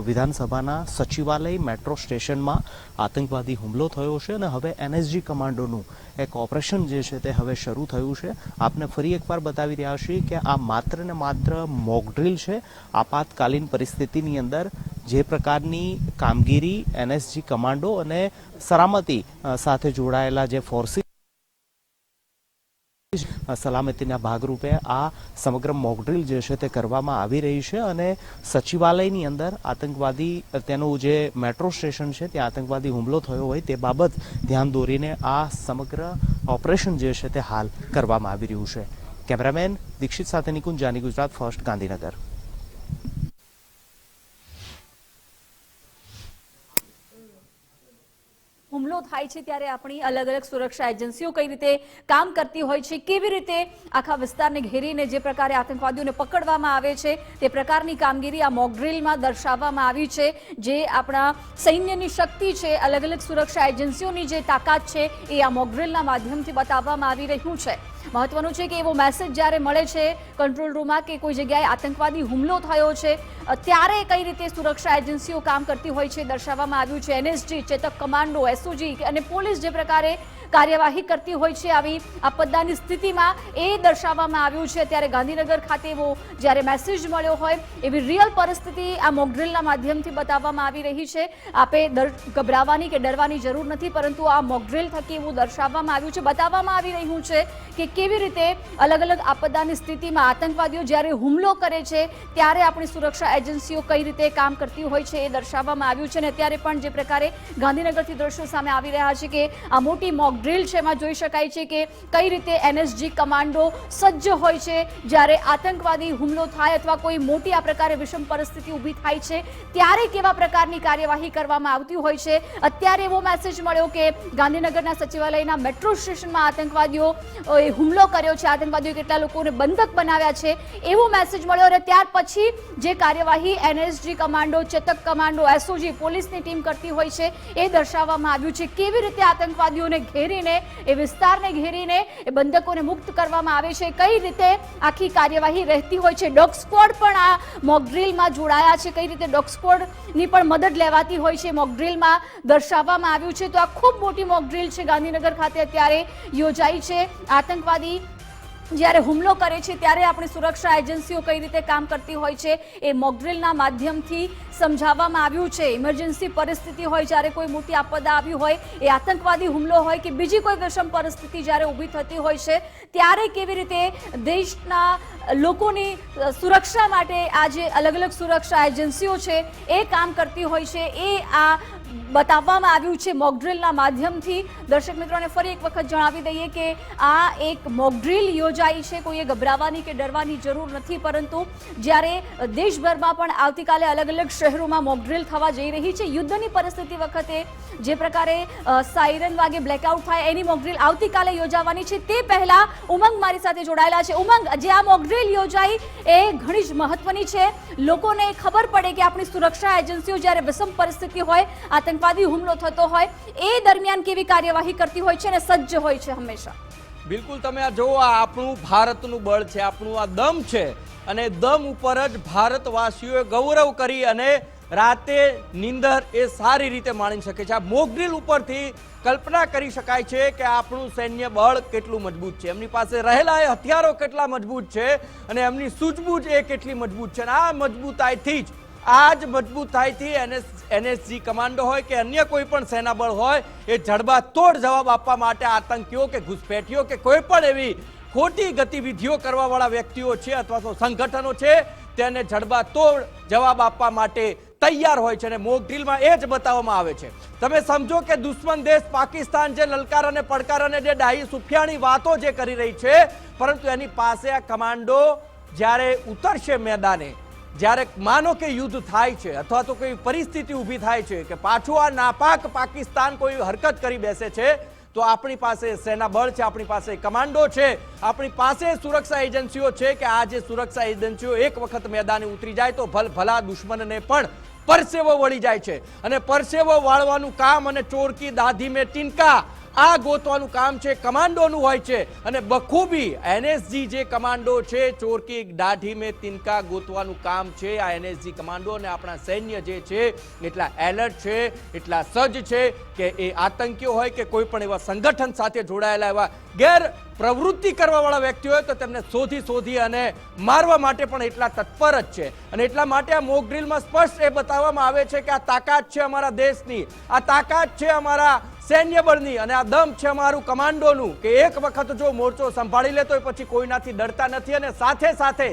વિધાનસભાના સચિવાલય મેટ્રો સ્ટેશનમાં આતંકવાદી હુમલો થયો છે અને હવે એનએસજી કમાન્ડોનું એક ઓપરેશન જે છે તે હવે શરૂ થયું છે. આપને ફરી એકવાર બતાવી રહ્યા છીએ કે આ માત્ર ને માત્ર મોક ડ્રીલ છે. આપાતકાલીન પરિસ્થિતિની અંદર જે પ્રકારની કામગીરી એનએસજી કમાન્ડો અને સલામતી સાથે જોડાયેલા જે ફોર્સિસ સલામતીના ભાગરૂપે આ સમગ્ર મોક ડ્રીલ જે છે તે કરવામાં આવી રહી છે. અને સચિવાલયની અંદર આતંકવાદી તેનું જે મેટ્રો સ્ટેશન છે ત્યાં આતંકવાદી હુમલો થયો હોય તે બાબત ધ્યાન દોરીને આ સમગ્ર ઓપરેશન જે છે તે હાલ કરવામાં આવી રહ્યું છે. કેમેરામેન દીક્ષિત સાથે નિકુંજ જાની, ગુજરાત ફર્સ્ટ, ગાંધીનગર. હુમલો થાય છે ત્યારે આપણી અલગ અલગ સુરક્ષા એજન્સીઓ કઈ રીતે કામ કરતી હોય છે, કેવી રીતે આખા વિસ્તારને ઘેરીને જે પ્રકારે આતંકવાદીઓને પકડવામાં આવે છે તે પ્રકારની કામગીરી આ મોક ડ્રીલમાં દર્શાવવામાં આવી છે. જે આપણા સૈન્યની શક્તિ છે, અલગ અલગ સુરક્ષા એજન્સીઓની જે તાકાત છે એ આ મોક ડ્રીલના માધ્યમથી બતાવવામાં આવી રહ્યું છે. મહત્વનું છે કે એવો મેસેજ જ્યારે મળે છે કંટ્રોલ રૂમમાં કે કોઈ જગ્યાએ આતંકવાદી હુમલો થયો છે ત્યારે કઈ રીતે સુરક્ષા એજન્સીઓ કામ કરતી હોય છે દર્શાવવામાં આવ્યું છે. એનએસજી, ચેતક કમાન્ડો, એસઓજી અને પોલીસ જે પ્રકારે કાર્યવાહી કરતી હોય છે આવી આપદાની સ્થિતિમાં એ દર્શાવવામાં આવ્યું છે. ત્યારે ગાંધીનગર ખાતે એવો જ્યારે મેસેજ મળ્યો હોય એવી રિયલ પરિસ્થિતિ આ મોક ડ્રીલના માધ્યમથી બતાવવામાં આવી રહી છે. આપે ગભરાવાની કે ડરવાની જરૂર નથી, પરંતુ આ મોક ડ્રીલ થકી એવું દર્શાવવામાં આવ્યું છે, બતાવવામાં આવી રહ્યું છે કે કેવી રીતે અલગ અલગ આપદાની સ્થિતિમાં આતંકવાદીઓ જ્યારે હુમલો કરે છે ત્યારે આપણી સુરક્ષા એજન્સીઓ કઈ રીતે કામ કરતી હોય છે એ દર્શાવવામાં આવ્યું છે. અને અત્યારે પણ જે પ્રકારે ગાંધીનગરથી દ્રશ્યો સામે આવી રહ્યા છે કે આ મોટી મોક ડ્રીલ છે એમાં જોઈ શકાય છે કે કઈ રીતે એનએસજી કમાન્ડો સજ્જ હોય છે જ્યારે આતંકવાદી હુમલો થાય અથવા કોઈ મોટી આ પ્રકારે વિષમ પરિસ્થિતિ ઊભી થાય છે ત્યારે કેવા પ્રકારની કાર્યવાહી કરવામાં આવતી હોય છે. અત્યારે એવો મેસેજ મળ્યો કે ગાંધીનગરના સચિવાલયના મેટ્રો સ્ટેશનમાં આતંકવાદીઓ હુમલો કર્યો છે, આતંકવાદીઓ કેટલા લોકોને બંધક બનાવ્યા છે એવો મેસેજ મળ્યો. અને ત્યાર પછી જે કાર્યવાહી NSG commando, Chetak commando, SOG, પોલીસની ટીમ કરતી હોય છે એ દર્શાવવામાં આવ્યું છે. કેવી રીતે આતંકવાદીઓને ઘેરીને, એ વિસ્તારને ઘેરીને એ બંધકોને મુક્ત કરવામાં આવે છે. કઈ રીતે આખી કાર્યવાહી રહેતી હોય છે, ડોગ સ્ક્વોડ પણ આ મોક ડ્રીલમાં જોડાયા છે, કઈ રીતે ડોગ સ્ક્વોડની પણ મદદ લેવાતી હોય છે મોક ડ્રીલમાં દર્શાવવામાં આવ્યું છે. તો આ ખૂબ મોટી મોક ડ્રીલ છે, ગાંધીનગર ખાતે અત્યારે યોજાઈ છે. આતંકવાદી જ્યારે હુમલો કરે છે ત્યારે આપણી સુરક્ષા એજન્સીઓ કઈ રીતે કામ કરતી હોય છે એ મોકડ્રીલના માધ્યમથી સમજાવવામાં આવ્યું છે. ઇમરજન્સી પરિસ્થિતિ હોય, જ્યારે કોઈ મોટી આપદા આવી હોય, એ આતંકવાદી હુમલો હોય કે બીજી કોઈ વિષમ પરિસ્થિતિ જ્યારે ઊભી થતી હોય છે ત્યારે કેવી રીતે દેશના લોકોની સુરક્ષા માટે આ જે અલગ અલગ સુરક્ષા એજન્સીઓ છે એ કામ કરતી હોય છે, એ આ બતાવવામાં આવ્યું છે મોકડ્રીલના માધ્યમથી. દર્શક મિત્રોને ફરી એક વખત જણાવી દઈએ કે આ એક મોકડ્રીલ યોજાઈ છે, કોઈએ ગભરાવાની કે ડરવાની જરૂર નથી, પરંતુ જ્યારે દેશભરમાં પણ આવતીકાલે અલગ અલગ શહેરોમાં મોકડ્રીલ થવા જઈ રહી છે. યુદ્ધની પરિસ્થિતિ વખતે જે પ્રકારે સાયરન વાગે બ્લેકઆઉટ થાય એની મોકડ્રીલ આવતીકાલે યોજાવાની છે. તે પહેલા ઉમંગ મારી સાથે જોડાયેલા છે. ઉમંગ, જે આ મોકડ્રીલ યોજાઈ એ ઘણી જ મહત્વની છે. લોકોને ખબર પડે કે આપણી સુરક્ષા એજન્સીઓ જ્યારે વિષમ પરિસ્થિતિ હોય, આતંકવાદી હુમલો થતો હોય, એ દરમિયાન કેવી કાર્યવાહી કરતી હોય છે અને સજ્જ હોય છે હંમેશા. બિલકુલ, તમે આ જુઓ, આ આપણું ભારતનું બળ છે, આપણું આ દમ છે, અને દમ ઉપર જ ભારતવાસીઓએ ગૌરવ કરી અને રાતે નીંદર એ સારી રીતે માણી શકે છે. આ મોકડ્રીલ ઉપરથી કલ્પના કરી શકાય છે કે આપણું સૈન્ય બળ કેટલું મજબૂત છે, એમની પાસે રહેલા એ હથિયારો કેટલા મજબૂત છે અને એમની સૂઝબૂઝ એ કેટલી મજબૂત છે. અને આ મજબૂતાઈથી જ આ જ મજબૂતાઈથી એનએસજી કમાન્ડો હોય કે અન્ય કોઈ પણ સેનાબળ હોય, એ જડબાતોડ જવાબ આપવા માટે આતંકીઓ કે ઘૂસપેઠીઓ કે કોઈ પણ એવી ખોટી ગતિવિધિઓ કરવાવાળા વ્યક્તિઓ છે અથવા તો સંગઠનો છે તેને જડબાતોડ જવાબ આપવા માટે તૈયાર હોય છે. અને મોક ડ્રીલમાં એ જ બતાવવામાં આવે છે. તમે સમજો કે દુશ્મન દેશ પાકિસ્તાન જે લલકાર અને પડકાર અને જે ડાહી સુફિયાણી વાતો જે કરી રહી છે, પરંતુ એની પાસે આ કમાન્ડો જ્યારે ઉતરશે મેદાને, જ્યારે માનો કે યુદ્ધ થાય છે અથવા તો કોઈ પરિસ્થિતિ ઊભી થાય છે કે પાછું આ નાપાક પાકિસ્તાન કોઈ હરકત કરી બેસે છે, તો આપણી પાસે સેના બળ છે, આપણી પાસે કમાન્ડો છે, આપણી પાસે સુરક્ષા એજન્સીઓ છે કે આ જે સુરક્ષા એજન્સીઓ એક વખત મેદાને ઉતરી જાય તો ભલા દુશ્મનને પણ પરસેવો વળી જાય છે. અને પરસેવો વાળવાનું કામ અને ચોરકી દાઢી મેં તિનકા આ ગોતવાનું કામ છે કમાન્ડોનું હોય છે. અને બખૂબી એનએસજી જે કમાન્ડો છે, ચોરકી દાઢી મેં તિનકા ગોતવાનું કામ છે આ એનએસજી કમાન્ડો. અને આપણા સૈન્ય જે છે એટલા એલર્ટ છે, એટલા સજ્જ છે કે એ આતંકીઓ હોય કે કોઈ પણ એવા સંગઠન સાથે જોડાયેલા એવા ગેર પ્રવૃત્તિ કરવાવાળા વ્યક્તિઓ હોય તો તેમને શોધી અને મારવા માટે પણ એટલા તત્પર જ છે. અને એટલા માટે આ મોક ડ્રીલમાં સ્પષ્ટ એ બતાવવામાં આવે છે કે આ તાકાત છે અમારા દેશની, આ તાકાત છે અમારા સૈન્ય બળની, અને આ દમ છે અમારું કમાન્ડોનું કે એક વખત જો મોરચો સંભાળી લે તો પછી કોઈનાથી ડરતા નથી. અને સાથે સાથે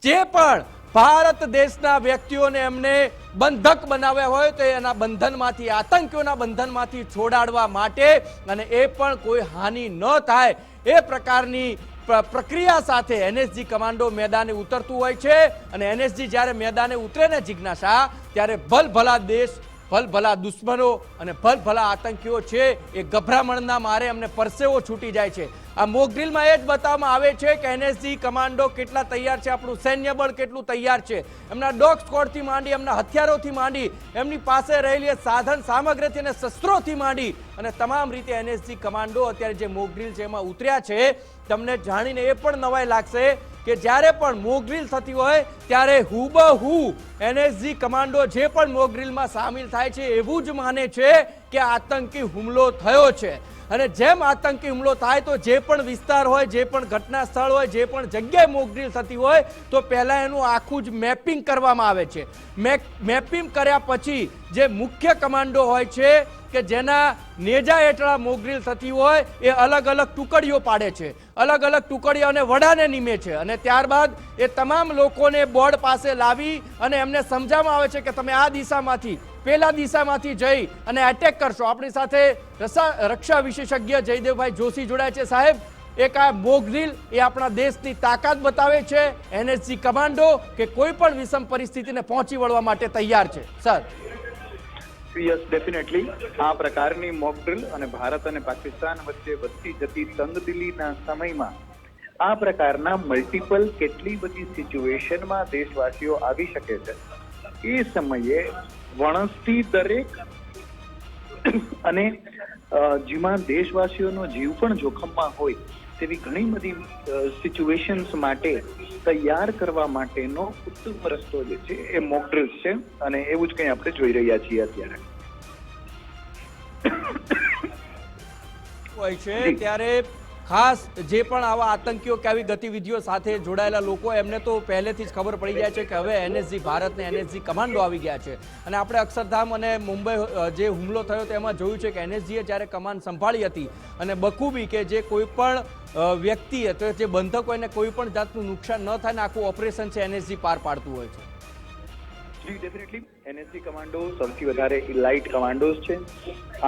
જે પણ ભારત દેશના વ્યક્તિઓને એમને બંધક બનાવ્યા હોય તો એના બંધનમાંથી, આતંકીઓના બંધનમાંથી છોડાડવા માટે અને એ પણ કોઈ હાનિ ન થાય એ પ્રકારની પ્રક્રિયા સાથે એનએસજી કમાન્ડો મેદાને ઉતરતું હોય છે. અને એનએસજી જ્યારે મેદાને ઉતરે ને જિજ્ઞાસા, ત્યારે ભલભલા દેશ, ભલભલા દુશ્મનો અને ભલભલા આતંકીઓ છે એ ગભરામણના મારે એમને પરસેવો છૂટી જાય છે. આ મોક ડ્રીલમાં એ જ બતાવવામાં આવે છે કે એનએસજી કમાન્ડો કેટલા તૈયાર છે, આપણું સૈન્ય બળ કેટલું તૈયાર છે, એમના ડોગ સ્ક્વોડથી માંડી, એમના હથિયારોથી માંડી, એમની પાસે રહેલી સાધન સામગ્રીથી અને શસ્ત્રોથી માંડી અને તમામ રીતે એનએસજી કમાન્ડો અત્યારે જે મોક ડ્રીલ છે એમાં ઉતર્યા છે. તમને જાણીને એ પણ નવાઈ લાગશે કે જ્યારે પણ મોક ડ્રીલ થતી હોય ત્યારે હુબહુ એનએસજી કમાન્ડો જે પણ મોક ડ્રીલમાં સામેલ થાય છે એવું જ માને છે કે આતંકી હુમલો થયો છે. અને જેમ આતંકી હુમલો થાય તો જે પણ વિસ્તાર હોય, જે પણ ઘટના સ્થળ હોય, જે પણ જગ્યાએ મોક ડ્રીલ થતી હોય તો પહેલા એનું આખું જ મેપિંગ કરવામાં આવે છે. મેપિંગ કર્યા પછી જે મુખ્ય કમાન્ડો હોય છે કે જેના નેજા હેઠળ મોક ડ્રીલ થતી હોય એ અલગ અલગ ટુકડીઓ પાડે છે, અલગ અલગ ટુકડીઓ અને વડાને નિમે છે. અને ત્યારબાદ એ તમામ લોકોને બોર્ડ પાસે લાવી અને એમને સમજાવવામાં આવે છે કે તમે આ દિશામાંથી, પેલા દિશામાંથી જઈ અને એટેક કરશો. આપણી સાથે રક્ષા વિશેષજ્ઞ જયદેવભાઈ જોશી જોડાય છે. સાહેબ, એક આ મોક ડ્રીલ એ આપણા દેશની તાકાત બતાવે છે, એનએસજી કમાન્ડો કે કોઈ પણ વિષમ પરિસ્થિતિને પહોંચી વળવા માટે તૈયાર છે. સર, યસ, ડેફિનેટલી આ પ્રકારની મોક ડ્રીલ અને ભારત અને પાકિસ્તાન વચ્ચે વધતી જતી તંગદિલીના સમયમાં આ પ્રકારના મલ્ટિપલ કેટલી બધી સિચ્યુએશનમાં દેશવાસીઓ આવી શકે છે, એ સમયે વણસતી દરેક અને જેમાં દેશવાસીઓનો જીવ પણ જોખમમાં હોય તેવી ઘણી બધી સિચ્યુએશન્સ માટે તૈયાર કરવા માટેનો ઉત્તમ રસ્તો જે છે એ મોક ડ્રિલ્સ છે, અને એવું જ કંઈ આપણે જોઈ રહ્યા છીએ અત્યારે. હોય છે ત્યારે ખાસ જે પણ આવા આતંકીઓ કે આવી ગતિવિધિઓ સાથે જોડાયેલા લોકો એમને તો પહેલેથી જ ખબર પડી જાય છે કે હવે એનએસજી ભારત ને એનએસજી કમાન્ડો આવી ગયા છે. અને આપણે અક્ષરધામ અને મુંબઈ જે હુમલો થયો તેમાં જોયું છે કે એનએસજીએ જ્યારે કમાન્ડ સંભાળી હતી અને બખૂબી કે જે કોઈ પણ વ્યક્તિ અથવા જે બંધક હોય ને કોઈ પણ જાતનું નુકસાન ન થાય ને આખું ઓપરેશન છે એનએસજી પાર પાડતું હોય છે. ડેફિનેટલી એનએસજી કમાન્ડો સૌથી વધારે ઇલાઇટ કમાન્ડોઝ છે.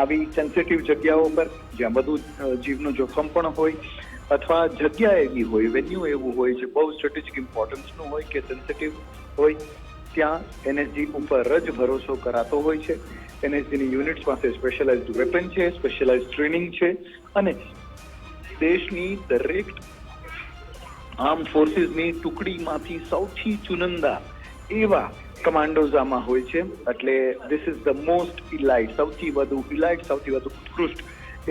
આવી સેન્સિટિવ જગ્યાઓ પર જ્યાં બધું જીવનું જોખમ પણ હોય અથવા જગ્યા એવી હોય, વેન્યુ એવું હોય જે બહુ સ્ટ્રેટેજિક ઇમ્પોર્ટન્સનું હોય કે સેન્સિટિવ હોય, ત્યાં એનએસજી ઉપર જ ભરોસો કરાતો હોય છે. એનએસજીની યુનિટ્સ પાસે સ્પેશિયલાઇઝ્ડ વેપન છે, સ્પેશિયલાઇઝ્ડ ટ્રેનિંગ છે, અને દેશની દરેક આર્મ ફોર્સિસની ટુકડીમાંથી સૌથી ચુનંદા એવા કમાન્ડોઝ આમાં હોય છે. એટલે this is the most elite, સૌથી વધુ ઇલાઇટ, સૌથી વધુ ઉત્કૃષ્ટ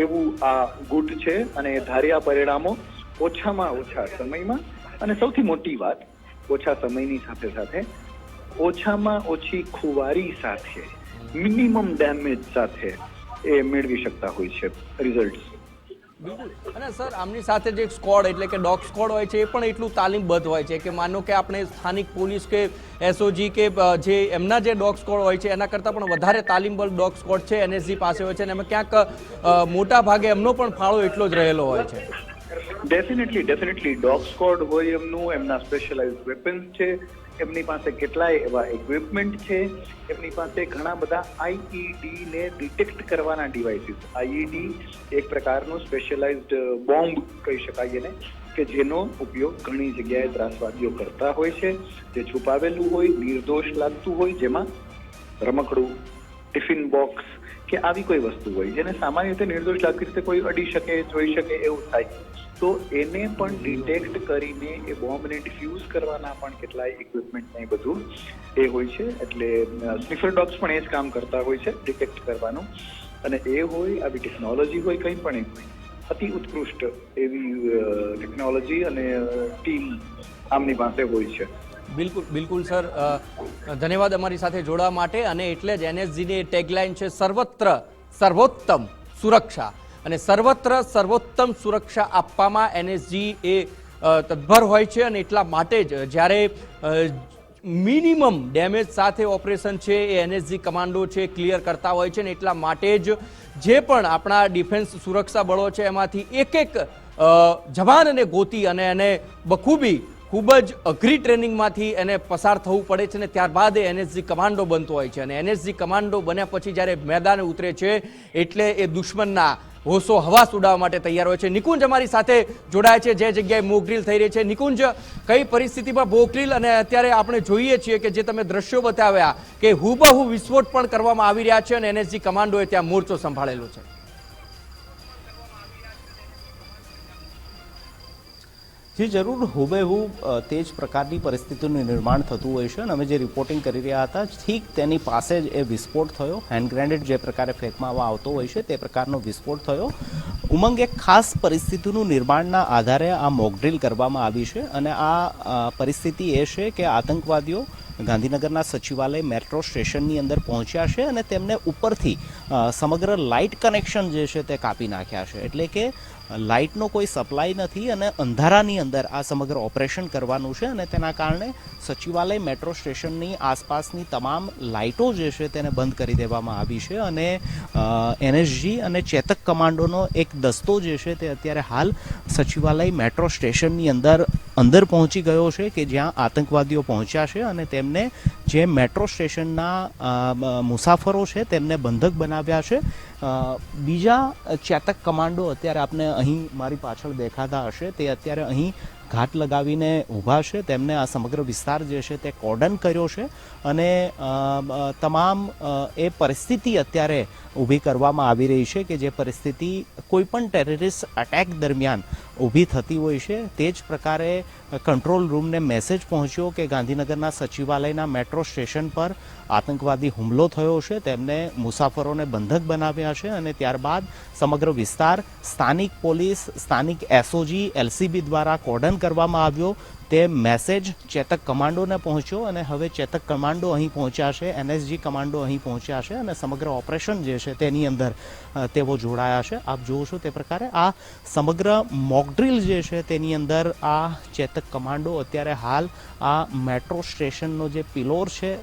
એવું આ ગુટ છે, અને ધાર્યા પરિણામો ઓછામાં ઓછા સમયમાં, અને સૌથી મોટી વાત ઓછા સમયની સાથે સાથે ઓછામાં ઓછી ખુવારી સાથે, મિનિમમ ડેમેજ સાથે એ મેળવી શકતા હોય છે રિઝલ્ટ્સ. બિલકુલ. અને સર આમની સાથે જે સ્કોડ એટલે કે ડોગ સ્કોડ હોય છે એ પણ એટલું તાલીમબદ્ધ હોય છે કે માનો કે આપણે સ્થાનિક પોલીસ કે એસઓજી કે જે એમના જે ડોગ સ્કોડ હોય છે એના કરતાં પણ વધારે તાલીમબદ્ધ ડોગ સ્કોડ છે એનએસજી પાસે હોય છે, અને એમાં ક્યાંક મોટા ભાગે એમનો પણ ફાળો એટલો જ રહેલો હોય છે. ડેફિનેટલી ડોગ સ્કોડ હોય એમનું, એમના સ્પેશિયલાઇઝ્ડ વેપન્સ છે, એમની પાસે કેટલાય એવા ઇક્વિપમેન્ટ છે, એમની પાસે ઘણા બધા આઈઈડી ને ડિટેક્ટ કરવાના ડિવાઇસીસ. આઈઈડી એક પ્રકારનું સ્પેશિયલાઇઝ્ડ બોમ્બ કહી શકાય એને, કે જેનો ઉપયોગ ઘણી જગ્યાએ ત્રાસવાદીઓ કરતા હોય છે, જે છુપાવેલું હોય, નિર્દોષ લાગતું હોય, જેમાં રમકડું, ટિફિન બોક્સ કે આવી કોઈ વસ્તુ હોય જેને સામાન્ય રીતે નિર્દોષ લાગતી રીતે કોઈ અડી શકે, જોઈ શકે એવું થાય, તો એને પણ ડિટેક્ટ કરીને એ બોમ્બને ડિફ્યુઝ કરવાના પણ કેટલાય ઇક્વિપમેન્ટ ને બધું એ હોય છે. એટલે સ્નિફર ડોગ્સ પણ એ જ કામ કરતા હોય છે, ડિટેક્ટ કરવાનું. અને એ હોય, આવી ટેકનોલોજી હોય, કંઈ પણ એ હોય, અતિ ઉત્કૃષ્ટ એવી ટેકનોલોજી અને ટીમ આમની પાસે હોય છે. બિલકુલ સર, ધન્યવાદ અમારી સાથે જોડાવા માટે. અને એટલે જ એનએસજીની ટેગલાઇન છે સર્વત્ર સર્વોત્તમ સુરક્ષા, અને સર્વત્ર સર્વોત્તમ સુરક્ષા આપવામાં એનએસજી એ તત્પર હોય છે. અને એટલા માટે જ જ્યારે મિનિમમ ડેમેજ સાથે ઓપરેશન છે એ એનએસજી કમાન્ડો છે ક્લિયર કરતા હોય છે, ને એટલા માટે જ જે પણ આપણા ડિફેન્સ સુરક્ષા બળો છે એમાંથી એક જવાનને ગોતી અને એને બખૂબી ખૂબ જ અઘરી ટ્રેનિંગમાંથી એને પસાર થવું પડે છે, ને ત્યારબાદ એ એનએસજી કમાન્ડો બનતો હોય છે. અને એનએસજી કમાન્ડો બન્યા પછી જ્યારે મેદાને ઉતરે છે એટલે એ દુશ્મનના હોશો હવાસ ઉડાવવા માટે તૈયાર હોય છે. નિકુંજ અમારી સાથે જોડાય છે જે જગ્યાએ મોકડ્રીલ થઈ રહી છે. નિકુંજ, કઈ પરિસ્થિતિમાં મોકડ્રીલ, અને અત્યારે આપણે જોઈએ છીએ કે જે તમે દ્રશ્યો બતાવ્યા કે હુબહુ વિસ્ફોટ પણ કરવામાં આવી રહ્યા છે અને એનએસજી કમાન્ડોએ ત્યાં મોરચો સંભાળેલો છે. જી જરૂર, હુબેહુ તે જ પ્રકારની પરિસ્થિતિનું નિર્માણ થતું હોય છે. અને અમે જે રિપોર્ટિંગ કરી રહ્યા હતા ઠીક તેની પાસે જ એ વિસ્ફોટ થયો. હેન્ડ ગ્રેનેડ જે પ્રકારે ફેંકવામાં આવતો હોય છે તે પ્રકારનો વિસ્ફોટ થયો. ઉમંગ, એક ખાસ પરિસ્થિતિનું નિર્માણના આધારે આ મોકડ્રીલ કરવામાં આવી છે. અને આ પરિસ્થિતિ એ છે કે આતંકવાદીઓ ગાંધીનગરના સચિવાલય મેટ્રો સ્ટેશનની અંદર પહોંચ્યા છે અને તેમને ઉપરથી સમગ્ર લાઇટ કનેક્શન જે છે તે કાપી નાખ્યા છે. એટલે કે લાઇટનો કોઈ સપ્લાય નથી અને અંધારાની અંદર આ સમગ્ર ઓપરેશન કરવાનું છે. અને તેના કારણે સચિવાલય મેટ્રો સ્ટેશનની આસપાસની તમામ લાઇટો જે છે તેને બંધ કરી દેવામાં આવી છે. અને એનએસજી અને ચેતક કમાન્ડોનો એક દસ્તો જે છે તે અત્યારે હાલ સચિવાલય મેટ્રો સ્ટેશનની અંદર પહોંચી ગયો છે કે જ્યાં આતંકવાદીઓ પહોંચ્યા છે અને તેમને જે મેટ્રો સ્ટેશનના મુસાફરો છે તેમને બંધક બનાવ્યા છે. બીજા ચેતક કમાન્ડો અત્યારે આપને અહીં મારી પાછળ દેખાતા હશે તે અત્યારે અહીં ઘાટ લગાવીને ઊભા છે. તેમને આ સમગ્ર વિસ્તાર જે છે તે કોર્ડન કર્યો છે અને તમામ એ પરિસ્થિતિ અત્યારે ઊભી કરવામાં આવી રહી છે કે જે પરિસ્થિતિ કોઈ પણ ટેરરિસ્ટ અટેક દરમિયાન ઊભી થતી હોય છે તે જ પ્રકારે કંટ્રોલ રૂમને મેસેજ પહોંચ્યો કે ગાંધીનગરના સચિવાલયના મેટ્રો સ્ટેશન પર આતંકવાદી હુમલો થયો છે, તેમને મુસાફરોને બંધક બનાવ્યા છે અને ત્યારબાદ સમગ્ર વિસ્તાર સ્થાનિક પોલીસ, સ્થાનિક એસઓજી, એલસીબી દ્વારા કોર્ડન કરવામાં આવ્યો. તે મેસેજ ચેતક કમાન્ડોને પહોંચ્યો અને હવે ચેતક કમાન્ડો અહીં પહોંચ્યા છે, એનએસજી કમાન્ડો અહીં પહોંચ્યા છે અને સમગ્ર ઓપરેશન જે છે તેની અંદર તેઓ જોડાયા છે. આપ જુઓ છો તે પ્રકારે આ સમગ્ર મોકડ્રીલ જે છે તેની અંદર આ ચેતક કમાન્ડો અત્યારે હાલ આ મેટ્રો સ્ટેશનનો જે પિલોર છે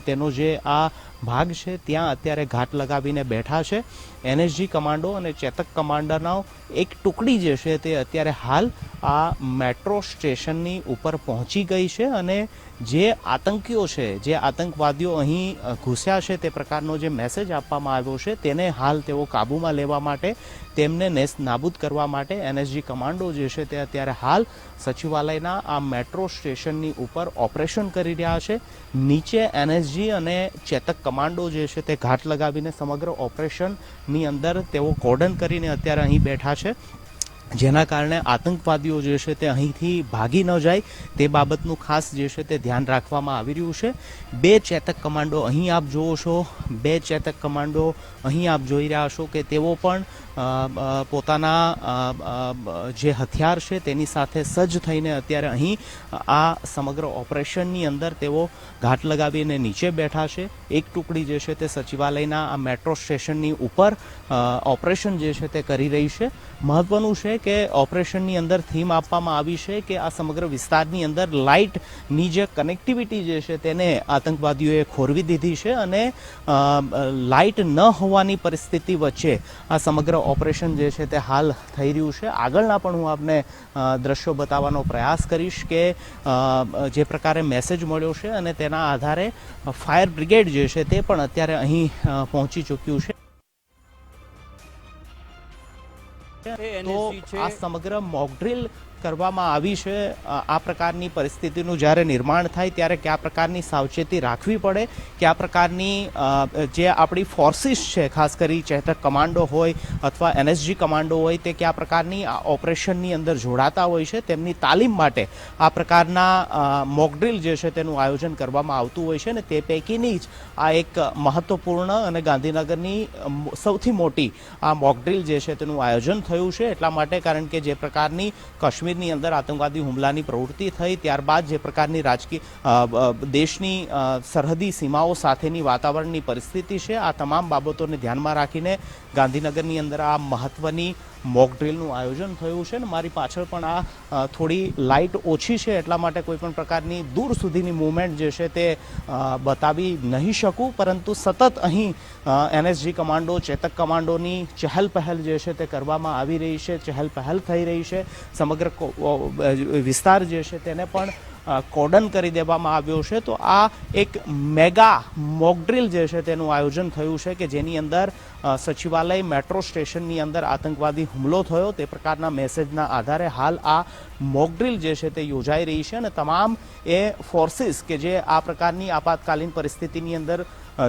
તેનો જે આ ભાગ છે ત્યાં અત્યારે ઘાટ લગાવીને બેઠા છે. એનએસજી કમાન્ડો અને ચેતક કમાન્ડોનો એક ટુકડી જે છે તે અત્યારે હાલ આ મેટ્રો સ્ટેશનની ઉપર પહોંચી ગઈ છે અને જે આતંકીઓ છે, જે આતંકવાદીઓ અહીં ઘૂસ્યા છે તે પ્રકારનો જે મેસેજ આપવામાં આવ્યો છે તેને હાલ તેઓ કાબૂમાં લેવા માટે, તેમને નેસ્ત નાબૂદ કરવા માટે એનએસજી કમાન્ડો જે છે તે અત્યારે હાલ સચિવાલયના આ મેટ્રો સ્ટેશનની ઉપર ઓપરેશન કરી રહ્યા છે. નીચે એનએસજી અને ચેતક કમાન્ડો જે છે તે ઘાટ લગાવીને સમગ્ર ઓપરેશનની અંદર તેઓ કોર્ડન કરીને અત્યારે અહીં બેઠા છે, જેના કારણે આતંકવાદીઓ જે છે તે અહીંથી ભાગી ન જાય તે બાબતનું ખાસ જે છે તે ધ્યાન રાખવામાં આવી રહ્યું છે. 2 ચેતક કમાન્ડો અહીં આપ જુઓ છો, 2 ચેતક કમાન્ડો અહીં આપ જોઈ રહ્યા છો કે તેઓ પણ પોતાના જે હથિયાર છે તેની સાથે સજ્જ થઈને અત્યારે અહીં આ સમગ્ર ઓપરેશનની અંદર તેઓ ઘાટ લગાવીને નીચે બેઠા છે. એક ટુકડી જે છે તે સચિવાલયના આ મેટ્રો સ્ટેશનની ઉપર ઓપરેશન જે છે તે કરી રહી છે. મહત્વનું છે કે ઓપરેશનની અંદર થીમ આપવામાં આવી છે કે આ સમગ્ર વિસ્તારની અંદર લાઇટની જે કનેક્ટિવિટી જે છે તેને આતંકવાદીઓએ ખોરવી દીધી છે અને લાઇટ ન હોવાની પરિસ્થિતિ વચ્ચે આ સમગ્ર ઓપરેશન જે છે તે હાલ થઈ રહ્યું છે. આગળના પણ હું આપને દ્રશ્યો બતાવવાનો પ્રયાસ કરીશ કે જે પ્રકારે મેસેજ મળ્યો છે અને તેના આધારે ફાયર બ્રિગેડ જે છે તે પણ અત્યારે અહીં પહોંચી ચૂક્યું છે. તો આ સમગ્ર મોકડ્રીલ કરવામાં આવી છે. આ પ્રકારની પરિસ્થિતિનું જ્યારે નિર્માણ થાય ત્યારે કયા પ્રકારની સાવચેતી રાખવી પડે, કયા પ્રકારની જે આપણી ફોર્સિસ છે, ખાસ કરી ચેતક કમાન્ડો હોય અથવા એનએસજી કમાન્ડો હોય, તે કયા પ્રકારની આ ઓપરેશનની અંદર જોડાતા હોય છે, તેમની તાલીમ માટે આ પ્રકારના મોકડ્રીલ જે છે તેનું આયોજન કરવામાં આવતું હોય છે અને તે પૈકીની જ આ એક મહત્વપૂર્ણ અને ગાંધીનગરની સૌથી મોટી આ મોકડ્રીલ જે છે તેનું આયોજન થયું છે. એટલા માટે કારણ કે જે પ્રકારની કાશ્મીરની અંદર આતંકવાદી હુમલાની પ્રવૃત્તિ થઈ ત્યારબાદ જે પ્રકારની રાજકીય દેશની સરહદી સીમાઓ સાથેની વાતાવરણની પરિસ્થિતિ છે, આ તમામ બાબતોને ધ્યાનમાં રાખીને ગાંધીનગરની અંદર આ મહત્વની મોકડ્રીલનું આયોજન થયું છે. અને મારી પાછળ પણ આ થોડી લાઇટ ઓછી છે એટલા માટે કોઈ પણ પ્રકારની દૂર સુધીની મૂવમેન્ટ જે છે તે બતાવી નહીં શકું, પરંતુ સતત અહીં એનએસજી કમાન્ડો, ચેતક કમાન્ડોની ચહેલ પહેલ જે છે તે કરવામાં આવી રહી છે, ચહેલ પહેલ થઈ રહી છે. સમગ્ર વિસ્તાર જે છે તેને પણ કોર્ડન કરી દેવામાં આવ્યો છે. તો આ એક મેગા મોકડ્રીલ જે છે તેનું આયોજન થયું છે કે જેની અંદર સચિવાલય મેટ્રો સ્ટેશનની અંદર આતંકવાદી હુમલો થયો તે પ્રકારના મેસેજના આધારે હાલ આ મોકડ્રીલ જે છે તે યોજાઈ રહી છે અને તમામ એ ફોર્સિસ કે જે આ પ્રકારની આપાતકાલીન પરિસ્થિતિની અંદર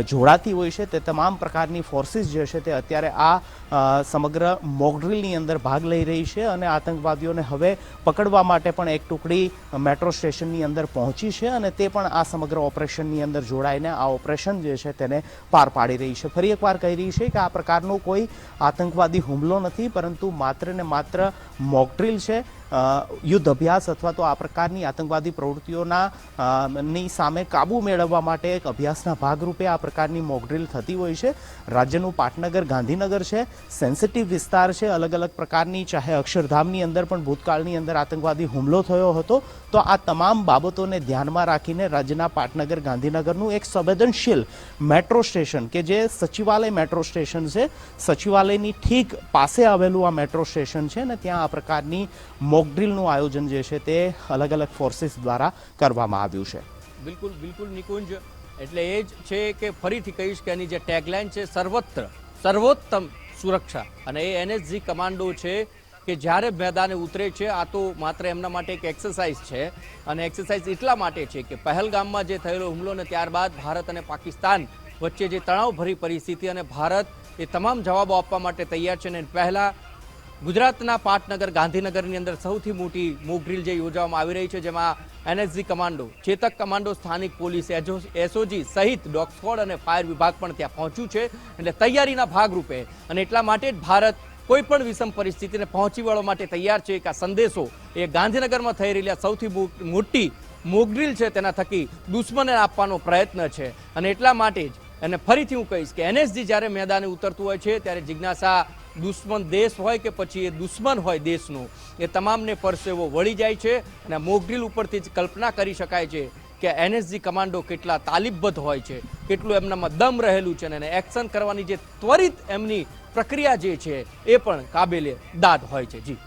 જોડાતી હોય છે તે તમામ પ્રકારની ફોર્સિસ જે છે તે અત્યારે આ સમગ્ર મોકડ્રીલની અંદર ભાગ લઈ રહી છે અને આતંકવાદીઓને હવે પકડવા માટે પણ એક ટુકડી મેટ્રો સ્ટેશનની અંદર પહોંચી છે અને તે પણ આ સમગ્ર ઓપરેશનની અંદર જોડાઈને આ ઓપરેશન જે છે તેને પાર પાડી રહી છે. ફરી એકવાર કહી રહી છે કે આ પ્રકારનો કોઈ આતંકવાદી હુમલો નથી, પરંતુ માત્ર ને માત્ર મોકડ્રીલ છે. યુદ્ધ અભ્યાસ અથવા તો આ પ્રકારની આતંકવાદી પ્રવૃત્તિઓના ની સામે કાબુ મેળવવા માટે એક અભ્યાસના ભાગરૂપે આ પ્રકારની મોકડ્રીલ થતી હોય છે. રાજ્યનું પાટનગર ગાંધીનગર છે, સેન્સિટિવ વિસ્તાર છે, અલગ અલગ પ્રકારની, ચાહે અક્ષરધામની અંદર પણ ભૂતકાળની અંદર આતંકવાદી હુમલો થયો હતો. તો આ તમામ બાબતોને ધ્યાનમાં રાખીને રાજ્યના પાટનગર ગાંધીનગરનું એક સંવેદનશીલ મેટ્રો સ્ટેશન કે જે સચિવાલય મેટ્રો સ્ટેશન છે, સચિવાલયની ઠીક પાસે આવેલું આ મેટ્રો સ્ટેશન છે અને ત્યાં આ પ્રકારની મોકડ્રીલનું આયોજન જે છે તે અલગ અલગ ફોર્સિસ દ્વારા કરવામાં આવ્યું છે. બિલકુલ બિલકુલ નિકુંજ, એટલે એ જ છે કે ફરીથી કહીશ કે એની જે ટેગલાઇન છે સર્વત્ર સર્વોત્તમ સુરક્ષા, અને એ એનએસજી કમાન્ડો છે કે જ્યારે મેદાને ઉતરે છે આ તો માત્ર એમના માટે એક એક્સરસાઇઝ છે અને એક્સરસાઇઝ એટલા માટે છે કે પહેલગામમાં જે થયેલો હુમલો ને ત્યારબાદ ભારત અને પાકિસ્તાન વચ્ચે જે તણાવભરી પરિસ્થિતિ અને ભારત એ તમામ જવાબો આપવા માટે તૈયાર છે અને પહેલા ગુજરાતના પાટનગર ગાંધીનગરની અંદર સૌથી મોટી મોક ડ્રીલ જે યોજવામાં આવી રહી છે, જેમાં એનએસજી કમાન્ડો, ચેતક કમાન્ડો, સ્થાનિક પોલીસ, એસઓજી સહિત ડોગ સ્ક્વોડ અને ફાયર વિભાગ પણ ત્યાં પહોંચ્યું છે, એટલે તૈયારીના ભાગરૂપે. અને એટલા માટે જ ભારત કોઈ પણ વિષમ પરિસ્થિતિને પહોંચી વળવા માટે તૈયાર છે. એક આ સંદેશો એ ગાંધીનગરમાં થઈ રહેલા સૌથી મોટી મોક ડ્રીલ છે તેના થકી દુશ્મનને આપવાનો પ્રયત્ન છે. અને એટલા માટે જ અને ફરીથી હું કહીશ કે એનએસજી જ્યારે મેદાને ઉતરતું હોય છે ત્યારે જિજ્ઞાસા દુશ્મન દેશ હોય કે પછી એ દુશ્મન હોય દેશનું, એ તમામને પરસેવો વળી જાય છે. અને મોક ડ્રીલ ઉપરથી જ કલ્પના કરી શકાય છે કે એનએસજી કમાન્ડો કેટલા તાલીમબદ્ધ હોય છે, કેટલું એમનામાં દમ રહેલું છે, અને એક્શન કરવાની જે ત્વરિત એમની પ્રક્રિયા જે છે એ પણ કાબેલે દાદ હોય છે. જી,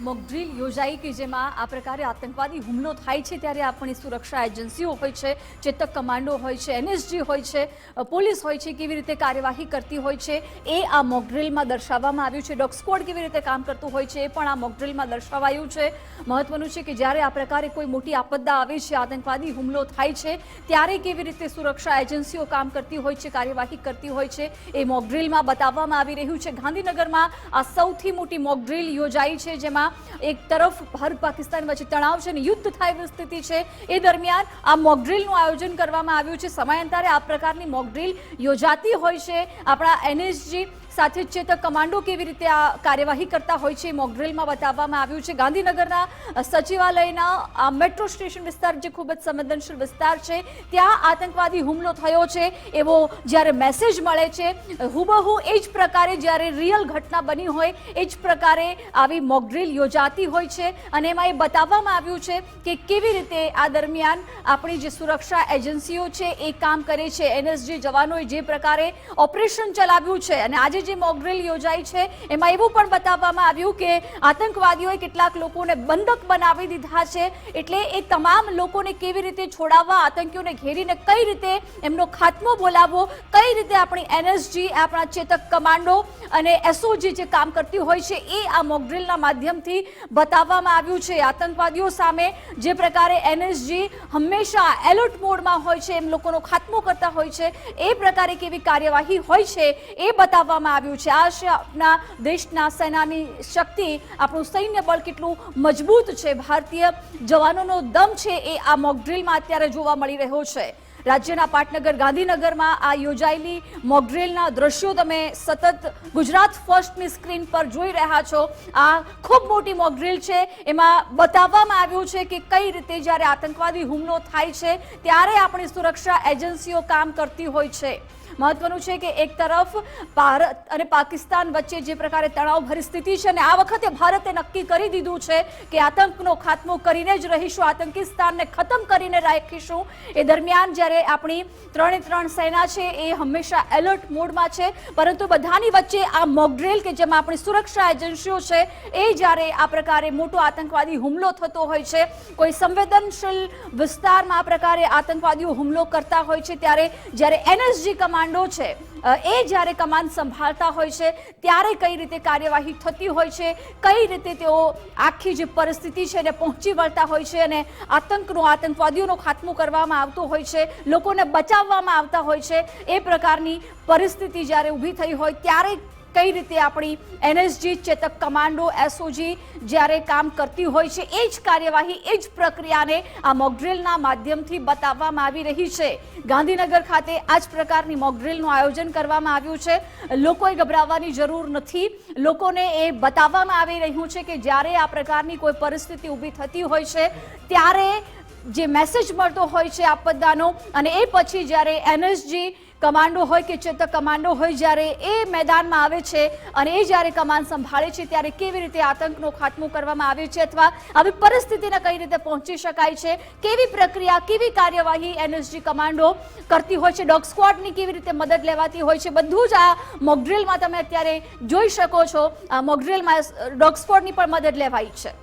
મોક ડ્રીલ યોજાઈ કે જેમાં આ પ્રકારે આતંકવાદી હુમલો થાય છે ત્યારે આપણી સુરક્ષા એજન્સીઓ હોય છે, ચેતક કમાન્ડો હોય છે, એનએસજી હોય છે, પોલીસ હોય છે, કેવી રીતે કાર્યવાહી કરતી હોય છે એ આ મોક ડ્રીલમાં દર્શાવવામાં આવ્યું છે. ડોગ સ્ક્વોડ કેવી રીતે કામ કરતું હોય છે એ પણ આ મોક ડ્રીલમાં દર્શાવાયું છે. મહત્વનું છે કે જ્યારે આ પ્રકારે કોઈ મોટી આપદા આવે છે, આતંકવાદી હુમલો થાય છે, ત્યારે કેવી રીતે સુરક્ષા એજન્સીઓ કામ કરતી હોય છે, કાર્યવાહી કરતી હોય છે, એ મોક ડ્રીલમાં બતાવવામાં આવી રહ્યું છે. ગાંધીનગરમાં આ સૌથી મોટી મોક ડ્રીલ યોજાઈ છે, જેમાં એક તરફ ભારત પાકિસ્તાન વચ્ચે તણાવ છે અને યુદ્ધ થાય એવી સ્થિતિ છે. એ દરમિયાન આ મોક ડ્રીલનું આયોજન કરવામાં આવ્યું છે. સમયાંતરે આ પ્રકારની મોક ડ્રીલ યોજાતી હોય છે. આપણા એનએસજી સાથે ચેતક કમાન્ડો કેવી રીતે આ કાર્યવાહી કરતા હોય છે મોક ડ્રીલમાં બતાવવામાં આવ્યું છે. ગાંધીનગરના સચિવાલયના આ મેટ્રો સ્ટેશન વિસ્તાર જે ખૂબ જ સંવેદનશીલ વિસ્તાર છે, ત્યાં આતંકવાદી હુમલો થયો છે એવો જ્યારે મેસેજ મળે છે, હુબહુ એ જ પ્રકારે જ્યારે રિયલ ઘટના બની હોય એ જ પ્રકારે આવી મોક ડ્રીલ યોજાતી હોય છે. અને એમાં એ બતાવવામાં આવ્યું છે કે કેવી રીતે આ દરમિયાન આપણી જે સુરક્ષા એજન્સીઓ છે એ કામ કરે છે. એનએસજી જવાનોએ જે પ્રકારે ઓપરેશન ચલાવ્યું છે અને આજે જે મોક ડ્રીલ યોજાઈ છે એમાં એવું પણ બતાવવામાં આવ્યું કે આતંકવાદીઓએ કેટલાક લોકોને બંધક બનાવી દીધા છે. એટલે એ તમામ લોકોને કેવી રીતે છોડાવવા, આતંકીઓને ઘેરીને કઈ રીતે એમનો ખાત્મો બોલાવવો, કઈ રીતે આપણી એનએસજી, આપણા ચેતક કમાન્ડો અને એસઓજી જે કામ કરતી હોય છે એ આ મોક ડ્રીલના માધ્યમથી બતાવવામાં આવ્યું છે. આતંકવાદીઓ સામે જે પ્રકારે એનએસજી હંમેશા એલર્ટ મોડમાં હોય છે, એમ લોકોનો ખાત્મો કરતા હોય છે, એ પ્રકારે કેવી કાર્યવાહી હોય છે એ બતાવવામાં આવ્યું છે. આ છે આપણા દેશના સેનાની શક્તિ, આપણું સૈન્ય બળ કેટલું મજબૂત છે, ભારતીય જવાનોનો દમ છે એ આ મોક ડ્રીલમાં અત્યારે જોવા મળી રહ્યો છે. રાજ્યના પાટનગર ગાંધીનગરમાં આ યોજાયેલી મોક ડ્રીલના દ્રશ્યો તમે સતત ગુજરાત ફર્સ્ટની સ્ક્રીન પર જોઈ રહ્યા છો. આ ખૂબ મોટી મોક ડ્રીલ છે. એમાં બતાવવામાં આવ્યું છે કે કઈ રીતે જ્યારે આતંકવાદી હુમલો થાય છે ત્યારે આપણી સુરક્ષા એજન્સીઓ કામ કરતી હોય છે. મહત્વનું છે કે એક તરફ ભારત અને પાકિસ્તાન વચ્ચે જે પ્રકારે તણાવભરી સ્થિતિ છે અને આ વખતે ભારતે નક્કી કરી દીધું છે કે આતંકનો ખાત્મો કરીને જ રહીશું, આતંકિસ્તાનને ખતમ કરીને રાખીશું. એ દરમિયાન જ્યારે આપણી ત્રણે સેના છે એ હંમેશા એલર્ટ મોડમાં છે, પરંતુ બધાની વચ્ચે આ મોક ડ્રીલ કે જેમાં આપણી સુરક્ષા એજન્સીઓ છે એ જ્યારે આ પ્રકારે મોટો આતંકવાદી હુમલો થતો હોય છે, કોઈ સંવેદનશીલ વિસ્તારમાં આ પ્રકારે આતંકવાદીઓ હુમલો કરતા હોય છે, ત્યારે જ્યારે એનએસજી કમાન્ડો છે એ જ્યારે કમાન્ડ સંભાળતા હોય છે ત્યારે કઈ રીતે કાર્યવાહી થતી હોય છે, કઈ રીતે તેઓ આખી જે પરિસ્થિતિ છે એને પહોંચી વળતા હોય છે અને આતંકવાદીઓનો ખાત્મો કરવામાં આવતો હોય છે, લોકોને બચાવવામાં આવતા હોય છે. એ પ્રકારની પરિસ્થિતિ જ્યારે ઊભી થઈ હોય ત્યારે કઈ રીતે આપણી એનએસજી, ચેતક કમાન્ડો, એસઓજી જ્યારે કામ કરતી હોય છે એ જ કાર્યવાહી, એ જ પ્રક્રિયાને આ મોક ડ્રીલના માધ્યમથી બતાવવામાં આવી રહી છે. ગાંધીનગર ખાતે આ જ પ્રકારની મોક ડ્રીલનું આયોજન કરવામાં આવ્યું છે. લોકોએ ગભરાવાની જરૂર નથી. લોકોને એ બતાવવામાં આવી રહ્યું છે કે જ્યારે આ પ્રકારની કોઈ પરિસ્થિતિ ઊભી થતી હોય છે ત્યારે જે મેસેજ મળતો હોય છે આપદાનો, અને એ પછી જ્યારે એનએસજી કમાન્ડો હોય કે ચેતક કમાન્ડો હોય જ્યારે એ મેદાનમાં આવે છે અને એ જ્યારે કમાન સંભાળે છે ત્યારે કેવી રીતે આતંકનો ખાત્મો કરવામાં આવે છે અથવા આવી પરિસ્થિતિને કઈ રીતે પહોંચી શકાય છે, કેવી પ્રક્રિયા, કેવી કાર્યવાહી એનએસજી કમાન્ડો કરતી હોય છે, ડોગ સ્ક્વોડની કેવી રીતે મદદ લેવાતી હોય છે, બધું જ આ મોક ડ્રીલમાં તમે અત્યારે જોઈ શકો છો. આ મોક ડ્રીલમાં ડોગ સ્ક્વોડની પણ મદદ લેવાઈ છે.